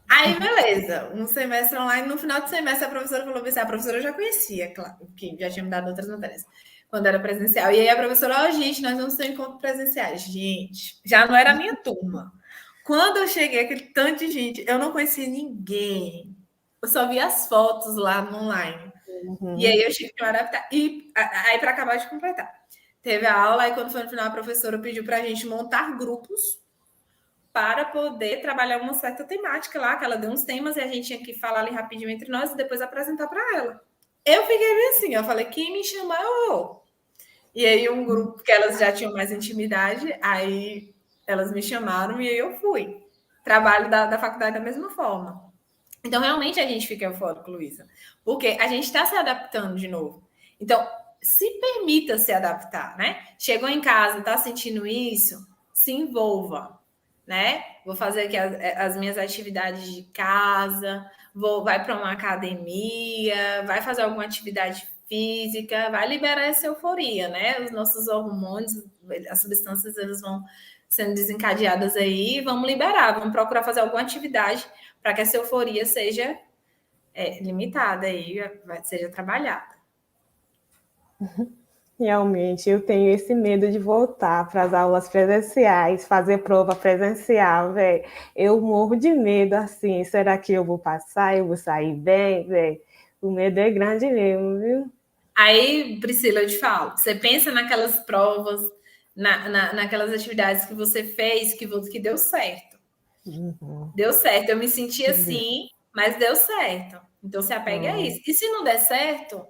Aí, beleza, um semestre online, no final do semestre, a professora falou assim, a professora eu já conhecia, claro, que já tinha me dado outras matérias, quando era presencial. E aí a professora, gente, nós vamos ter encontro presenciais. Gente, já não era a minha turma. Quando eu cheguei, aquele tanto de gente, eu não conhecia ninguém. Eu só vi as fotos lá no online. E aí eu tive que me adaptar. E aí, para acabar de completar, teve a aula, e quando foi no final, a professora pediu para a gente montar grupos para poder trabalhar uma certa temática lá, que ela deu uns temas e a gente tinha que falar ali rapidinho entre nós e depois apresentar para ela. Eu fiquei bem assim, eu falei, quem me chamar, eu vou. E aí um grupo que elas já tinham mais intimidade, aí elas me chamaram e aí eu fui. Trabalho da faculdade da mesma forma. Então, realmente, a gente fica eufórico, Luísa, porque a gente está se adaptando de novo. Então, se permita se adaptar, né? Chegou em casa, está sentindo isso, se envolva, né? Vou fazer aqui as minhas atividades de casa, vai para uma academia, vai fazer alguma atividade física, vai liberar essa euforia, né? Os nossos hormônios, as substâncias, elas vão sendo desencadeadas aí, vamos liberar, vamos procurar fazer alguma atividade para que essa euforia seja limitada aí, seja trabalhada.
Realmente, eu tenho esse medo de voltar para as aulas presenciais, fazer prova presencial, velho. Eu morro de medo, assim, será que eu vou passar, eu vou sair bem, velho? O medo é grande mesmo, viu?
Aí, Priscila, eu te falo, você pensa naquelas provas, naquelas atividades que você fez, que deu certo.
Uhum.
Deu certo, eu me senti assim, mas deu certo. Então, se apegue a isso. E se não der certo, o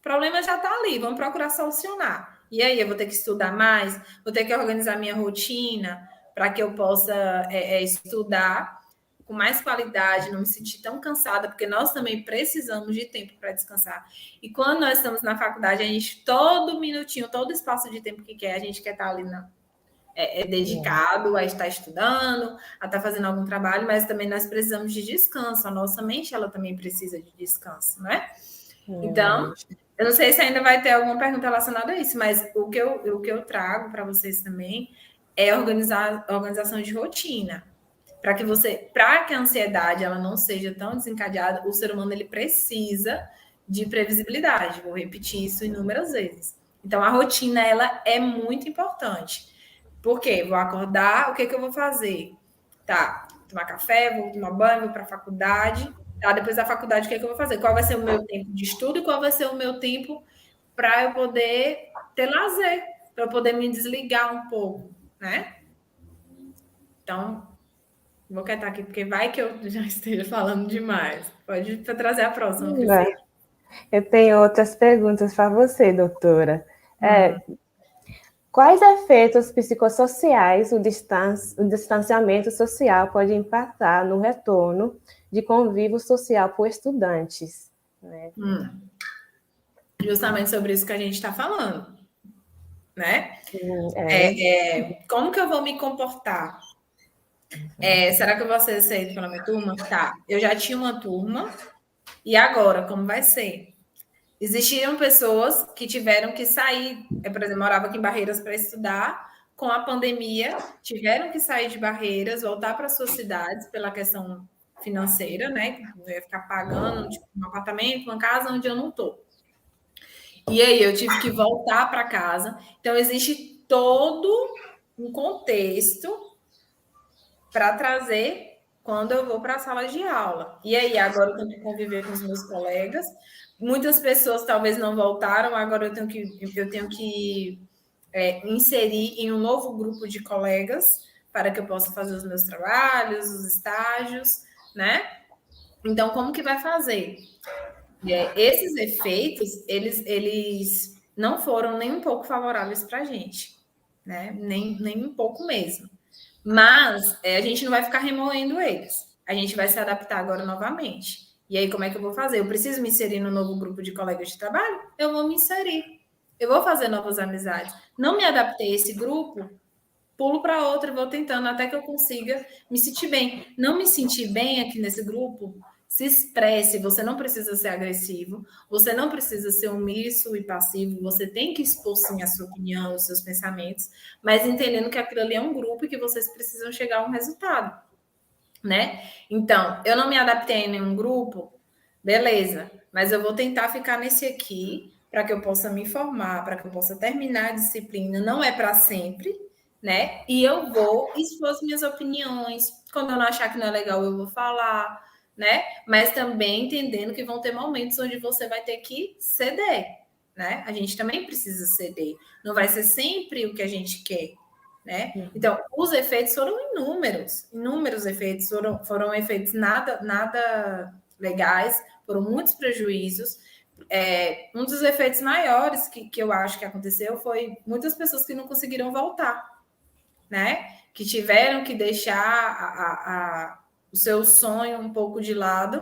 problema já está ali, vamos procurar solucionar. E aí, eu vou ter que estudar mais, vou ter que organizar minha rotina para que eu possa estudar com mais qualidade, não me sentir tão cansada, porque nós também precisamos de tempo para descansar. E quando nós estamos na faculdade, a gente, todo minutinho, todo espaço de tempo que quer, a gente quer estar ali dedicado a estar estudando, a estar fazendo algum trabalho, mas também nós precisamos de descanso. A nossa mente, ela também precisa de descanso, né? Então, eu não sei se ainda vai ter alguma pergunta relacionada a isso, mas o que eu trago para vocês também é organização de rotina. Para que a ansiedade ela não seja tão desencadeada, o ser humano ele precisa de previsibilidade. Vou repetir isso inúmeras vezes. Então, a rotina ela é muito importante. Por quê? Vou acordar, o que eu vou fazer? Tá, tomar café, vou tomar banho, vou para a faculdade. Tá, depois da faculdade, o que eu vou fazer? Qual vai ser o meu tempo de estudo e qual vai ser o meu tempo para eu poder ter lazer, para eu poder me desligar um pouco, né? Então, vou quietar aqui, porque vai que eu já esteja falando demais. Pode trazer a próxima, Priscila.
Eu tenho outras perguntas para você, doutora. Quais efeitos psicossociais o distanciamento social pode impactar no retorno de convívio social por estudantes? Né?
Justamente sobre isso que a gente está falando, né? Como que eu vou me comportar? Será que eu vou ser aceito pela minha turma? Tá, eu já tinha uma turma, e agora, como vai ser? Existiram pessoas que tiveram que sair, por exemplo, morava aqui em Barreiras para estudar, com a pandemia, tiveram que sair de Barreiras, voltar para suas cidades pela questão financeira, né? Eu ia ficar pagando tipo, um apartamento, uma casa onde eu não estou. E aí eu tive que voltar para casa. Então, existe todo um contexto para trazer quando eu vou para a sala de aula. E aí, agora eu tenho que conviver com os meus colegas. Muitas pessoas talvez não voltaram, agora eu tenho que inserir em um novo grupo de colegas para que eu possa fazer os meus trabalhos, os estágios, né? Então, como que vai fazer? Esses efeitos, eles não foram nem um pouco favoráveis para a gente, né? Nem um pouco mesmo. Mas a gente não vai ficar remoendo eles. A gente vai se adaptar agora novamente. E aí, como é que eu vou fazer? Eu preciso me inserir no novo grupo de colegas de trabalho? Eu vou me inserir. Eu vou fazer novas amizades. Não me adaptei a esse grupo, pulo para outro e vou tentando até que eu consiga me sentir bem. Não me sentir bem aqui nesse grupo, se expresse, você não precisa ser agressivo, você não precisa ser omisso e passivo, você tem que expor sim a sua opinião, os seus pensamentos, mas entendendo que aquilo ali é um grupo e que vocês precisam chegar a um resultado, né? Então, eu não me adaptei em nenhum grupo, beleza, mas eu vou tentar ficar nesse aqui para que eu possa me formar, para que eu possa terminar a disciplina, não é para sempre, né? E eu vou expor as minhas opiniões. Quando eu não achar que não é legal, eu vou falar, né? Mas também entendendo que vão ter momentos onde você vai ter que ceder, né? A gente também precisa ceder. Não vai ser sempre o que a gente quer, né? Então, os efeitos foram inúmeros, inúmeros efeitos, foram efeitos nada legais, foram muitos prejuízos. Um dos efeitos maiores que eu acho que aconteceu foi muitas pessoas que não conseguiram voltar, né? Que tiveram que deixar o seu sonho um pouco de lado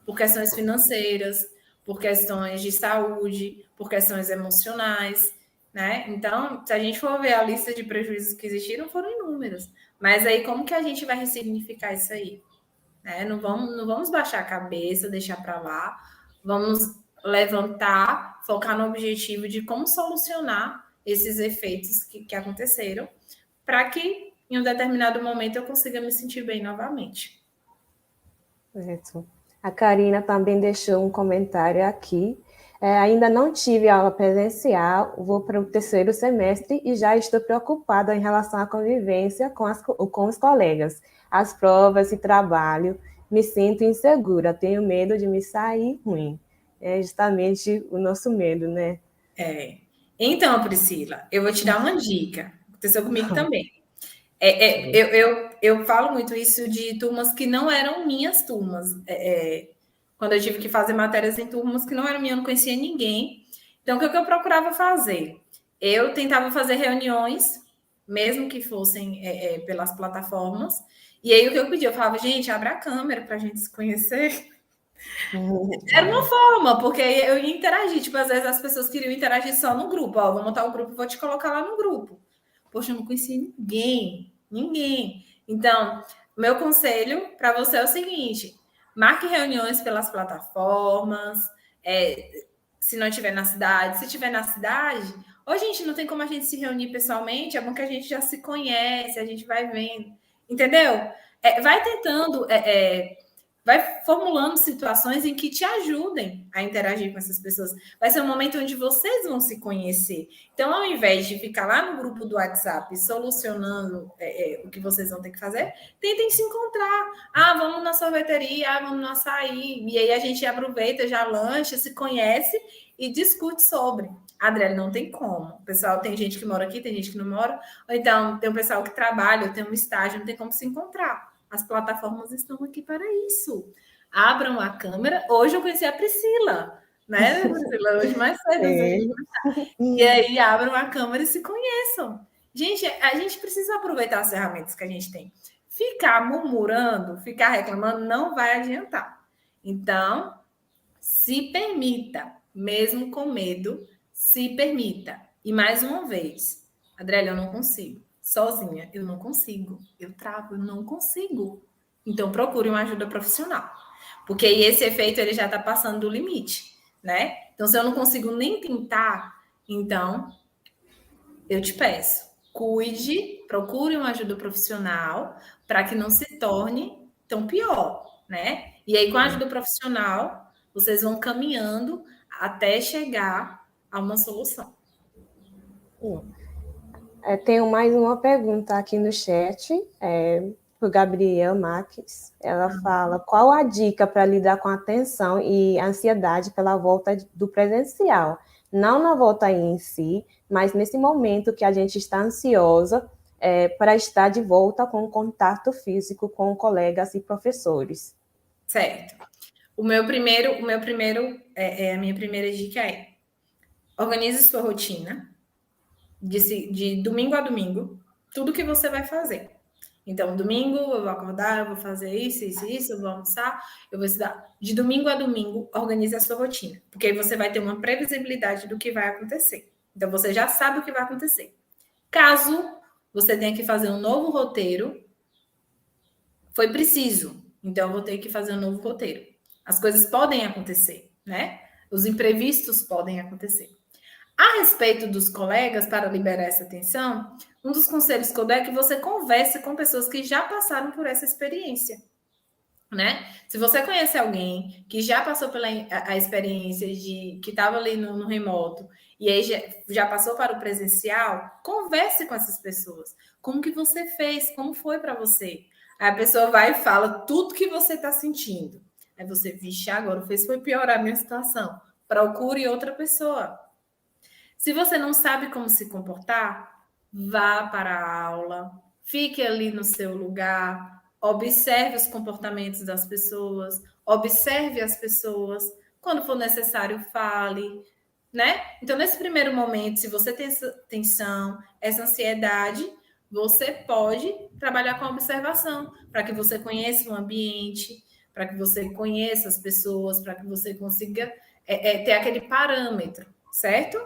por questões financeiras, por questões de saúde, por questões emocionais, né? Então, se a gente for ver a lista de prejuízos que existiram, foram inúmeros. Mas aí, como que a gente vai ressignificar isso aí? Né? Não vamos baixar a cabeça, deixar para lá. Vamos levantar, focar no objetivo de como solucionar esses efeitos que aconteceram para que em um determinado momento eu consiga me sentir bem novamente.
Certo. A Karina também deixou um comentário aqui. Ainda não tive aula presencial, vou para o terceiro semestre e já estou preocupada em relação à convivência com os colegas, as provas e trabalho. Me sinto insegura, tenho medo de me sair ruim. É justamente o nosso medo, né?
Então, Priscila, eu vou te dar uma dica. Aconteceu comigo também. Eu falo muito isso de turmas que não eram minhas turmas. Quando eu tive que fazer matérias em turmas que não eram minhas, eu não conhecia ninguém. Então, o que eu procurava fazer? Eu tentava fazer reuniões, mesmo que fossem pelas plataformas. E aí, o que eu pedia? Eu falava, gente, abre a câmera para a gente se conhecer. Era uma forma, porque eu ia interagir. Tipo, às vezes as pessoas queriam interagir só no grupo. Ó, vou montar o grupo e vou te colocar lá no grupo. Poxa, eu não conhecia ninguém. Ninguém. Então, meu conselho para você é o seguinte: marque reuniões pelas plataformas. Se não estiver na cidade, se estiver na cidade, ou gente, não tem como a gente se reunir pessoalmente, é bom que a gente já se conhece, a gente vai vendo. Entendeu? Vai tentando vai formulando situações em que te ajudem a interagir com essas pessoas. Vai ser um momento onde vocês vão se conhecer. Então, ao invés de ficar lá no grupo do WhatsApp solucionando o que vocês vão ter que fazer, tentem se encontrar. Ah, vamos na sorveteria, vamos no açaí. E aí a gente aproveita, já lancha, se conhece e discute sobre. Adriele, não tem como. O pessoal, tem gente que mora aqui, tem gente que não mora. Ou então, tem um pessoal que trabalha, tem um estágio, não tem como se encontrar. As plataformas estão aqui para isso. Abram a câmera. Hoje eu conheci a Priscila, né, Priscila? Hoje mais cedo. E aí abram a câmera e se conheçam. Gente, a gente precisa aproveitar as ferramentas que a gente tem. Ficar murmurando, ficar reclamando, não vai adiantar. Então, se permita, mesmo com medo, se permita. E mais uma vez, Adriele, eu não consigo. Sozinha, eu não consigo. Eu travo, eu não consigo. Então, procure uma ajuda profissional. Porque aí esse efeito ele já está passando do limite, né? Então, se eu não consigo nem tentar, então eu te peço, cuide, procure uma ajuda profissional para que não se torne tão pior, né? E aí, com a ajuda profissional, vocês vão caminhando até chegar a uma solução.
Tenho mais uma pergunta aqui no chat, para o Gabriel Marques. Ela fala: qual a dica para lidar com a tensão e ansiedade pela volta do presencial? Não na volta em si, mas nesse momento que a gente está ansiosa para estar de volta com contato físico com colegas e professores.
Certo. A minha primeira dica é: organize sua rotina de domingo a domingo, tudo que você vai fazer. Então, domingo eu vou acordar, eu vou fazer isso, eu vou almoçar, eu vou estudar. De domingo a domingo, organize a sua rotina, porque aí você vai ter uma previsibilidade do que vai acontecer. Então, você já sabe o que vai acontecer. Caso você tenha que fazer um novo roteiro, foi preciso. Então, eu vou ter que fazer um novo roteiro. As coisas podem acontecer, né? Os imprevistos podem acontecer. A respeito dos colegas, para liberar essa tensão, um dos conselhos que eu dou é que você converse com pessoas que já passaram por essa experiência, né? Se você conhece alguém que já passou pela a experiência de que estava ali no remoto e aí já passou para o presencial, converse com essas pessoas. Como que você fez? Como foi para você? Aí a pessoa vai e fala tudo que você está sentindo. Aí você, vixe, agora fez foi piorar a minha situação. Procure outra pessoa. Se você não sabe como se comportar, vá para a aula, fique ali no seu lugar, observe os comportamentos das pessoas, observe as pessoas. Quando for necessário, fale, né? Então, nesse primeiro momento, se você tem essa tensão, essa ansiedade, você pode trabalhar com a observação, para que você conheça o ambiente, para que você conheça as pessoas, para que você consiga ter aquele parâmetro, certo?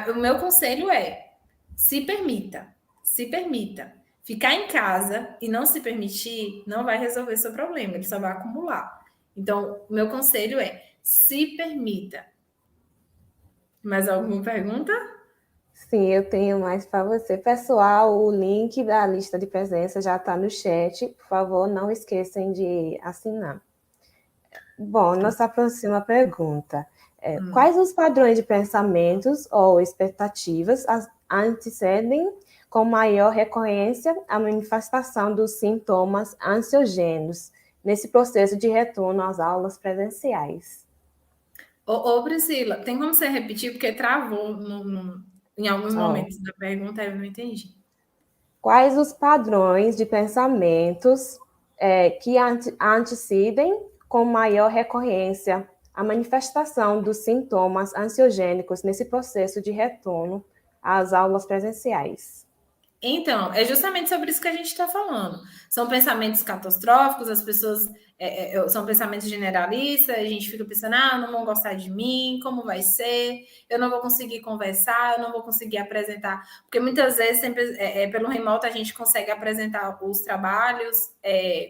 O meu conselho é: se permita, se permita. Ficar em casa e não se permitir não vai resolver seu problema, ele só vai acumular. Então, o meu conselho é: se permita. Mais alguma pergunta?
Sim, eu tenho mais para você. Pessoal, o link da lista de presença já está no chat. Por favor, não esqueçam de assinar. Bom, nossa próxima pergunta. Quais os padrões de pensamentos ou expectativas antecedem com maior recorrência a manifestação dos sintomas ansiogênicos nesse processo de retorno às aulas presenciais?
Ô, Priscila, tem como você repetir? Porque travou em alguns
Oh.
momentos da pergunta, eu não entendi.
Quais os padrões de pensamentos que antecedem com maior recorrência a manifestação dos sintomas ansiogênicos nesse processo de retorno às aulas presenciais?
Então, é justamente sobre isso que a gente está falando. São pensamentos catastróficos, as pessoas são pensamentos generalistas, a gente fica pensando, não vão gostar de mim, como vai ser? Eu não vou conseguir conversar, eu não vou conseguir apresentar. Porque muitas vezes, sempre pelo remoto, a gente consegue apresentar os trabalhos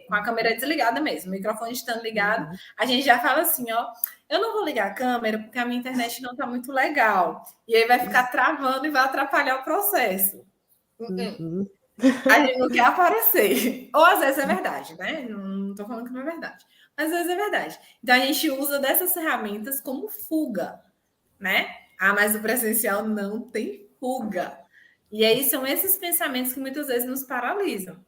com a câmera desligada mesmo, o microfone estando ligado, a gente já fala assim, ó, eu não vou ligar a câmera porque a minha internet não está muito legal. E aí vai ficar travando e vai atrapalhar o processo.
Uhum.
A gente não quer aparecer. Ou às vezes é verdade, né? Não estou falando que não é verdade. Mas às vezes é verdade. Então a gente usa dessas ferramentas como fuga, né? Mas o presencial não tem fuga. E aí são esses pensamentos que muitas vezes nos paralisam.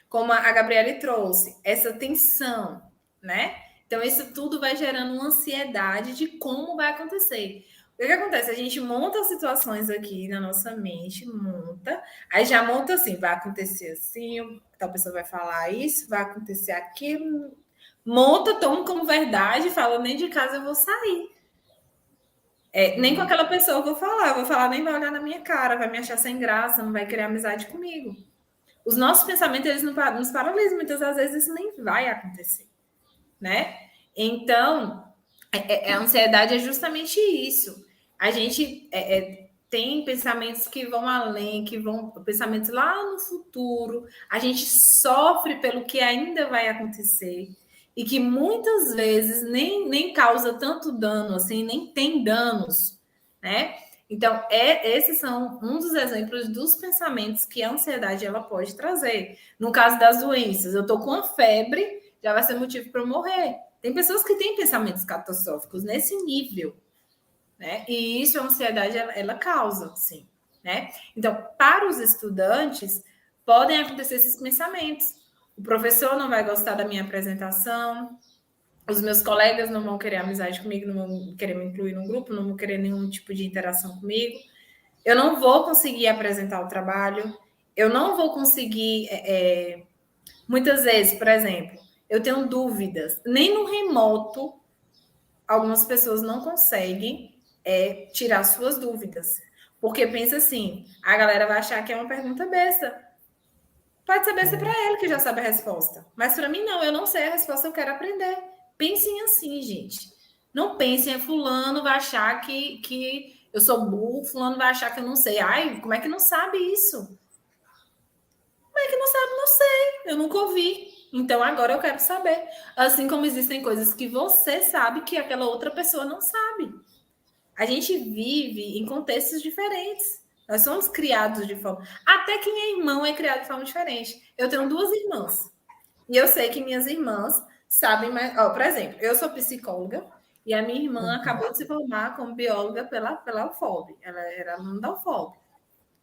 Como a Gabriele trouxe, essa tensão, né? Então, isso tudo vai gerando uma ansiedade de como vai acontecer. O que acontece? A gente monta situações aqui na nossa mente, monta, aí já monta assim, vai acontecer assim, tal pessoa vai falar isso, vai acontecer aquilo, monta, toma como verdade, fala, nem de casa eu vou sair. Nem com aquela pessoa eu vou falar, nem vai olhar na minha cara, vai me achar sem graça, não vai querer amizade comigo. Os nossos pensamentos, eles nos paralisam, muitas das vezes isso nem vai acontecer, né? Então, a ansiedade é justamente isso. A gente tem pensamentos que vão além, que vão pensamentos lá no futuro. A gente sofre pelo que ainda vai acontecer e que muitas vezes nem causa tanto dano assim, nem tem danos, né? Então, esses são um dos exemplos dos pensamentos que a ansiedade ela pode trazer. No caso das doenças, eu tô com uma febre, já vai ser motivo para eu morrer. Tem pessoas que têm pensamentos catastróficos nesse nível, né? E isso a ansiedade ela causa, sim, né? Então, para os estudantes, podem acontecer esses pensamentos. O professor não vai gostar da minha apresentação, os meus colegas não vão querer amizade comigo, não vão querer me incluir no grupo, não vão querer nenhum tipo de interação comigo. Eu não vou conseguir apresentar o trabalho, eu não vou conseguir. Muitas vezes, por exemplo, eu tenho dúvidas, nem no remoto algumas pessoas não conseguem tirar suas dúvidas. Porque pensa assim, a galera vai achar que é uma pergunta besta. Pode ser besta para ele, que já sabe a resposta. Mas para mim, não, eu não sei a resposta, eu quero aprender. Pensem assim, gente. Não pensem, fulano vai achar que eu sou burro, fulano vai achar que eu não sei. Ai, como é que não sabe isso? Como é que não sabe? Não sei, eu nunca ouvi. Então agora eu quero saber. Assim como existem coisas que você sabe que aquela outra pessoa não sabe. A gente vive em contextos diferentes. Nós somos criados de forma. Até que minha irmã é criada de forma diferente. Eu tenho 2 irmãs. E eu sei que minhas irmãs sabem mais. Ó, por exemplo, eu sou psicóloga e a minha irmã acabou de se formar como bióloga pela UFOB. Ela era aluna da UFOB.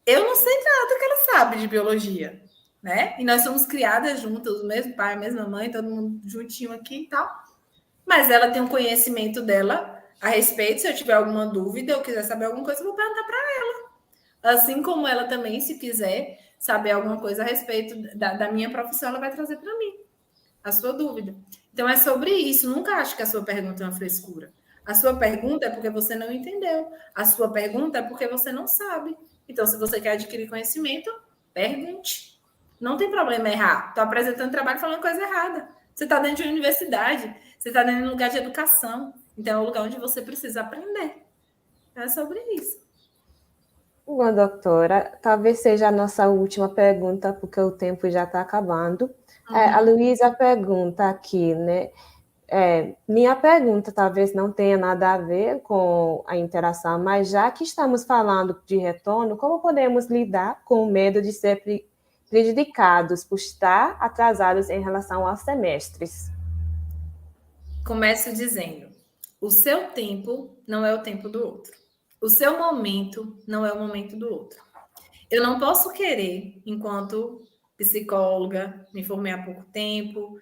Eu não sei nada que ela sabe de biologia, né? E nós somos criadas juntas, o mesmo pai, a mesma mãe, todo mundo juntinho aqui e tal. Mas ela tem um conhecimento dela a respeito. Se eu tiver alguma dúvida, eu quiser saber alguma coisa, eu vou perguntar para ela. Assim como ela também, se quiser saber alguma coisa a respeito da minha profissão, ela vai trazer para mim a sua dúvida. Então é sobre isso. Nunca acho que a sua pergunta é uma frescura. A sua pergunta é porque você não entendeu. A sua pergunta é porque você não sabe. Então, se você quer adquirir conhecimento, pergunte. Não tem problema errar. Estou apresentando trabalho falando coisa errada. Você está dentro de uma universidade. Você está dentro de um lugar de educação. Então, é um lugar onde você precisa aprender. É sobre isso.
Bom, doutora, talvez seja a nossa última pergunta, porque o tempo já está acabando. A Luísa pergunta aqui, né? Minha pergunta talvez não tenha nada a ver com a interação, mas já que estamos falando de retorno, como podemos lidar com o medo de ser prejudicados por estar atrasados em relação aos semestres?
Começo dizendo: o seu tempo não é o tempo do outro. O seu momento não é o momento do outro. Eu não posso querer, enquanto psicóloga, me formei há pouco tempo,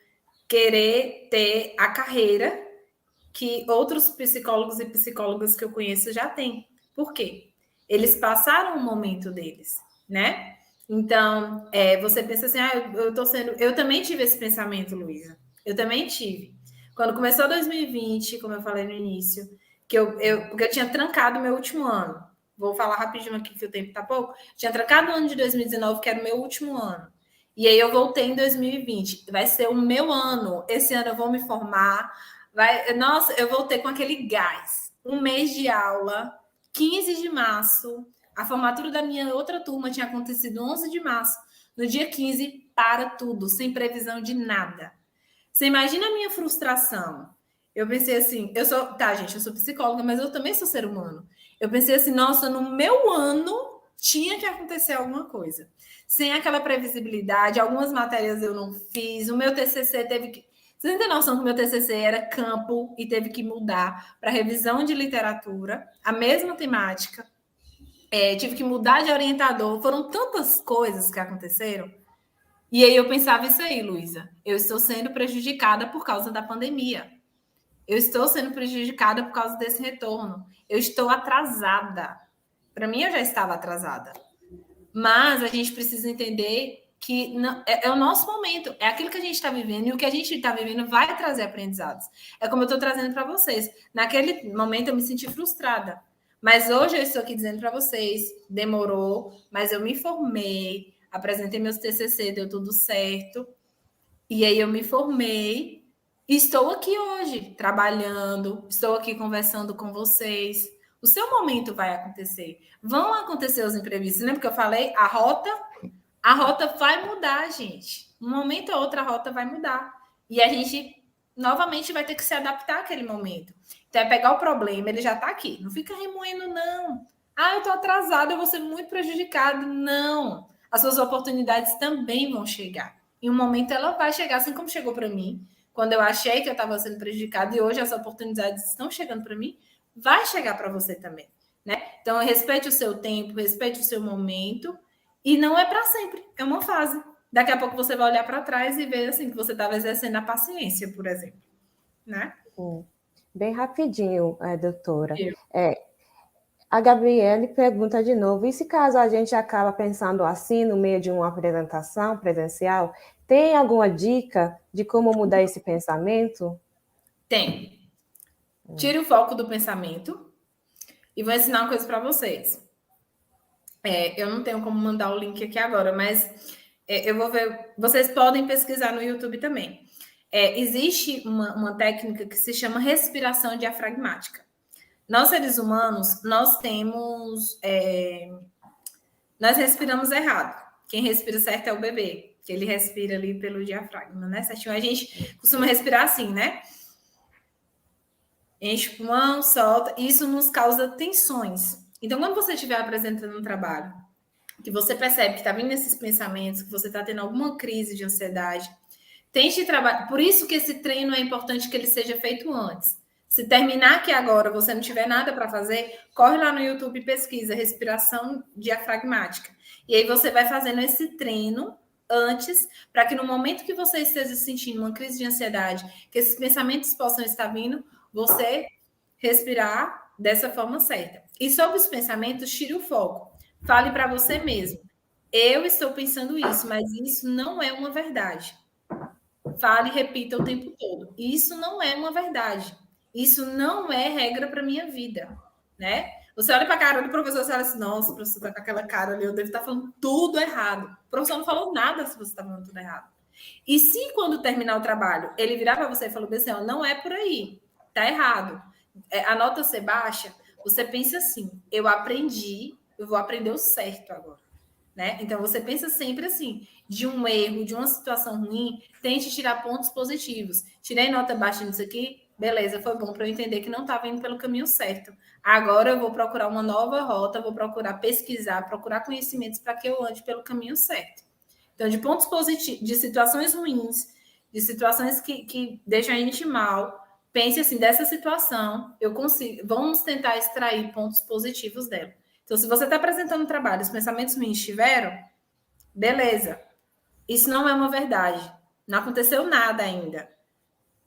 querer ter a carreira que outros psicólogos e psicólogas que eu conheço já têm. Por quê? Eles passaram o momento deles, né? Então, você pensa assim, eu tô sendo... Eu também tive esse pensamento, Luísa. Eu também tive. Quando começou 2020, como eu falei no início, porque eu tinha trancado o meu último ano. Vou falar rapidinho aqui que o tempo tá pouco. Tinha trancado o ano de 2019, que era o meu último ano. E aí eu voltei em 2020. Vai ser o meu ano. Esse ano eu vou me formar. Nossa, eu voltei com aquele gás. Um mês de aula, 15 de março. A formatura da minha outra turma tinha acontecido 11 de março. No dia 15, para tudo, sem previsão de nada. Você imagina a minha frustração? Eu pensei assim, gente, eu sou psicóloga, mas eu também sou ser humano. Eu pensei assim, nossa, no meu ano tinha que acontecer alguma coisa. Sem aquela previsibilidade, algumas matérias eu não fiz, o meu TCC teve que... Vocês não têm noção que o meu TCC era campo e teve que mudar para revisão de literatura, a mesma temática. Tive que mudar de orientador. Foram tantas coisas que aconteceram. E aí eu pensava isso aí, Luísa. Eu estou sendo prejudicada por causa da pandemia. Eu estou sendo prejudicada por causa desse retorno. Eu estou atrasada. Para mim, eu já estava atrasada. Mas a gente precisa entender que não, é o nosso momento, é aquilo que a gente está vivendo, e o que a gente está vivendo vai trazer aprendizados. É como eu estou trazendo para vocês. Naquele momento eu me senti frustrada. Mas hoje eu estou aqui dizendo para vocês, demorou, mas eu me formei, apresentei meus TCC, deu tudo certo. E aí eu me formei e estou aqui hoje, trabalhando, estou aqui conversando com vocês. O seu momento vai acontecer. Vão acontecer os imprevistos. Lembra que eu falei? A rota vai mudar, gente. Um momento ou outro a rota vai mudar. E a gente novamente vai ter que se adaptar àquele momento. Então é pegar o problema, ele já está aqui. Não fica remoendo, não. Eu estou atrasado, eu vou ser muito prejudicado. Não. As suas oportunidades também vão chegar. Em um momento ela vai chegar, assim como chegou para mim. Quando eu achei que eu estava sendo prejudicado e hoje as oportunidades estão chegando para mim, vai chegar para você também, né? Então respeite o seu tempo, respeite o seu momento e não é para sempre, é uma fase. Daqui a pouco você vai olhar para trás e ver assim que você estava exercendo a paciência, por exemplo, né?
Bem rapidinho, doutora. A Gabriele pergunta de novo, e se caso a gente acaba pensando assim no meio de uma apresentação presencial, tem alguma dica de como mudar esse pensamento?
Tem. Tire o foco do pensamento e vou ensinar uma coisa para vocês. Eu não tenho como mandar o link aqui agora, mas eu vou ver. Vocês podem pesquisar no YouTube também. Existe uma técnica que se chama respiração diafragmática. Nós, seres humanos, nós temos... nós respiramos errado. Quem respira certo é o bebê. que ele respira ali pelo diafragma, né? Certinho. A gente costuma respirar assim, né? Enche o pulmão, solta. Isso nos causa tensões. Então, quando você estiver apresentando um trabalho, que você percebe que está vindo esses pensamentos, que você está tendo alguma crise de ansiedade, tente trabalhar. Por isso que esse treino é importante que ele seja feito antes. Se terminar aqui agora, você não tiver nada para fazer, corre lá no YouTube e pesquisa respiração diafragmática. E aí você vai fazendo esse treino antes, para que no momento que você esteja sentindo uma crise de ansiedade, que esses pensamentos possam estar vindo, você respirar dessa forma certa. E sobre os pensamentos, tire o foco. Fale para você mesmo. Eu estou pensando isso, mas isso não é uma verdade. Fale e repita o tempo todo. Isso não é uma verdade. Isso não é regra para minha vida, né? Você olha para a cara do professor e fala assim, nossa, o professor está com aquela cara ali, eu devo estar falando tudo errado. O professor não falou nada se você está falando tudo errado. E se quando terminar o trabalho, ele virar para você e falar assim, ó, não é por aí, tá errado. A nota ser baixa, você pensa assim, eu aprendi, eu vou aprender o certo agora. Né? Então, você pensa sempre assim, de um erro, de uma situação ruim, tente tirar pontos positivos. Tirei nota baixa nisso aqui, beleza, foi bom para eu entender que não estava indo pelo caminho certo. Agora eu vou procurar uma nova rota, vou procurar pesquisar, procurar conhecimentos para que eu ande pelo caminho certo. Então, de pontos positivos, de situações ruins, de situações que deixam a gente mal, pense assim, dessa situação, eu consigo, vamos tentar extrair pontos positivos dela. Então, se você está apresentando um trabalho, os pensamentos ruins estiveram, beleza. Isso não é uma verdade. Não aconteceu nada ainda.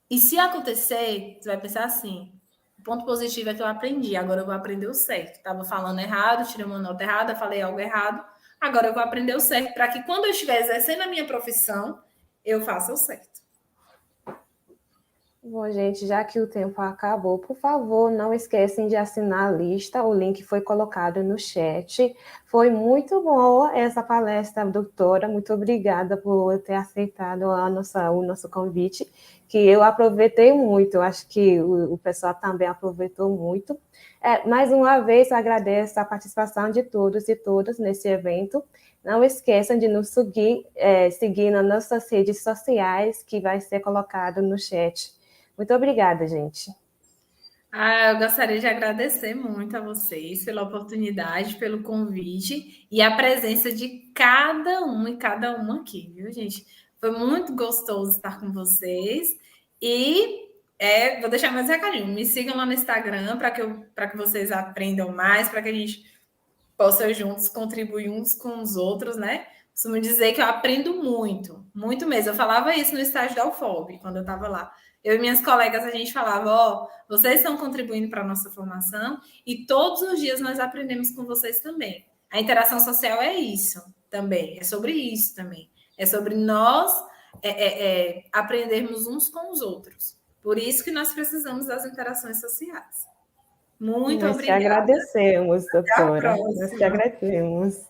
E se acontecer, você vai pensar assim, o ponto positivo é que eu aprendi, agora eu vou aprender o certo. Estava falando errado, tirei uma nota errada, falei algo errado, agora eu vou aprender o certo, para que quando eu estiver exercendo a minha profissão, eu faça o certo.
Bom, gente, já que o tempo acabou, por favor, não esquecem de assinar a lista. O link foi colocado no chat. Foi muito boa essa palestra, doutora. Muito obrigada por ter aceitado o nosso convite, que eu aproveitei muito. Acho que o pessoal também aproveitou muito. Mais uma vez, agradeço a participação de todos e todas nesse evento. Não esqueçam de nos seguir nas nossas redes sociais, que vai ser colocado no chat. Muito obrigada, gente.
Eu gostaria de agradecer muito a vocês pela oportunidade, pelo convite e a presença de cada um e cada uma aqui, viu, gente? Foi muito gostoso estar com vocês. E vou deixar mais um recadinho. Me sigam lá no Instagram para que vocês aprendam mais, para que a gente possa juntos contribuir uns com os outros, né? Costumo dizer que eu aprendo muito, muito mesmo. Eu falava isso no estágio da UFOB, quando eu estava lá. Eu e minhas colegas, a gente falava, vocês estão contribuindo para a nossa formação e todos os dias nós aprendemos com vocês também. A interação social é isso também, é sobre isso também. É sobre nós aprendermos uns com os outros. Por isso que nós precisamos das interações sociais. Muito
Nós te
obrigada.
agradecemos,
Até a
doutora. Nós te
próxima.
agradecemos.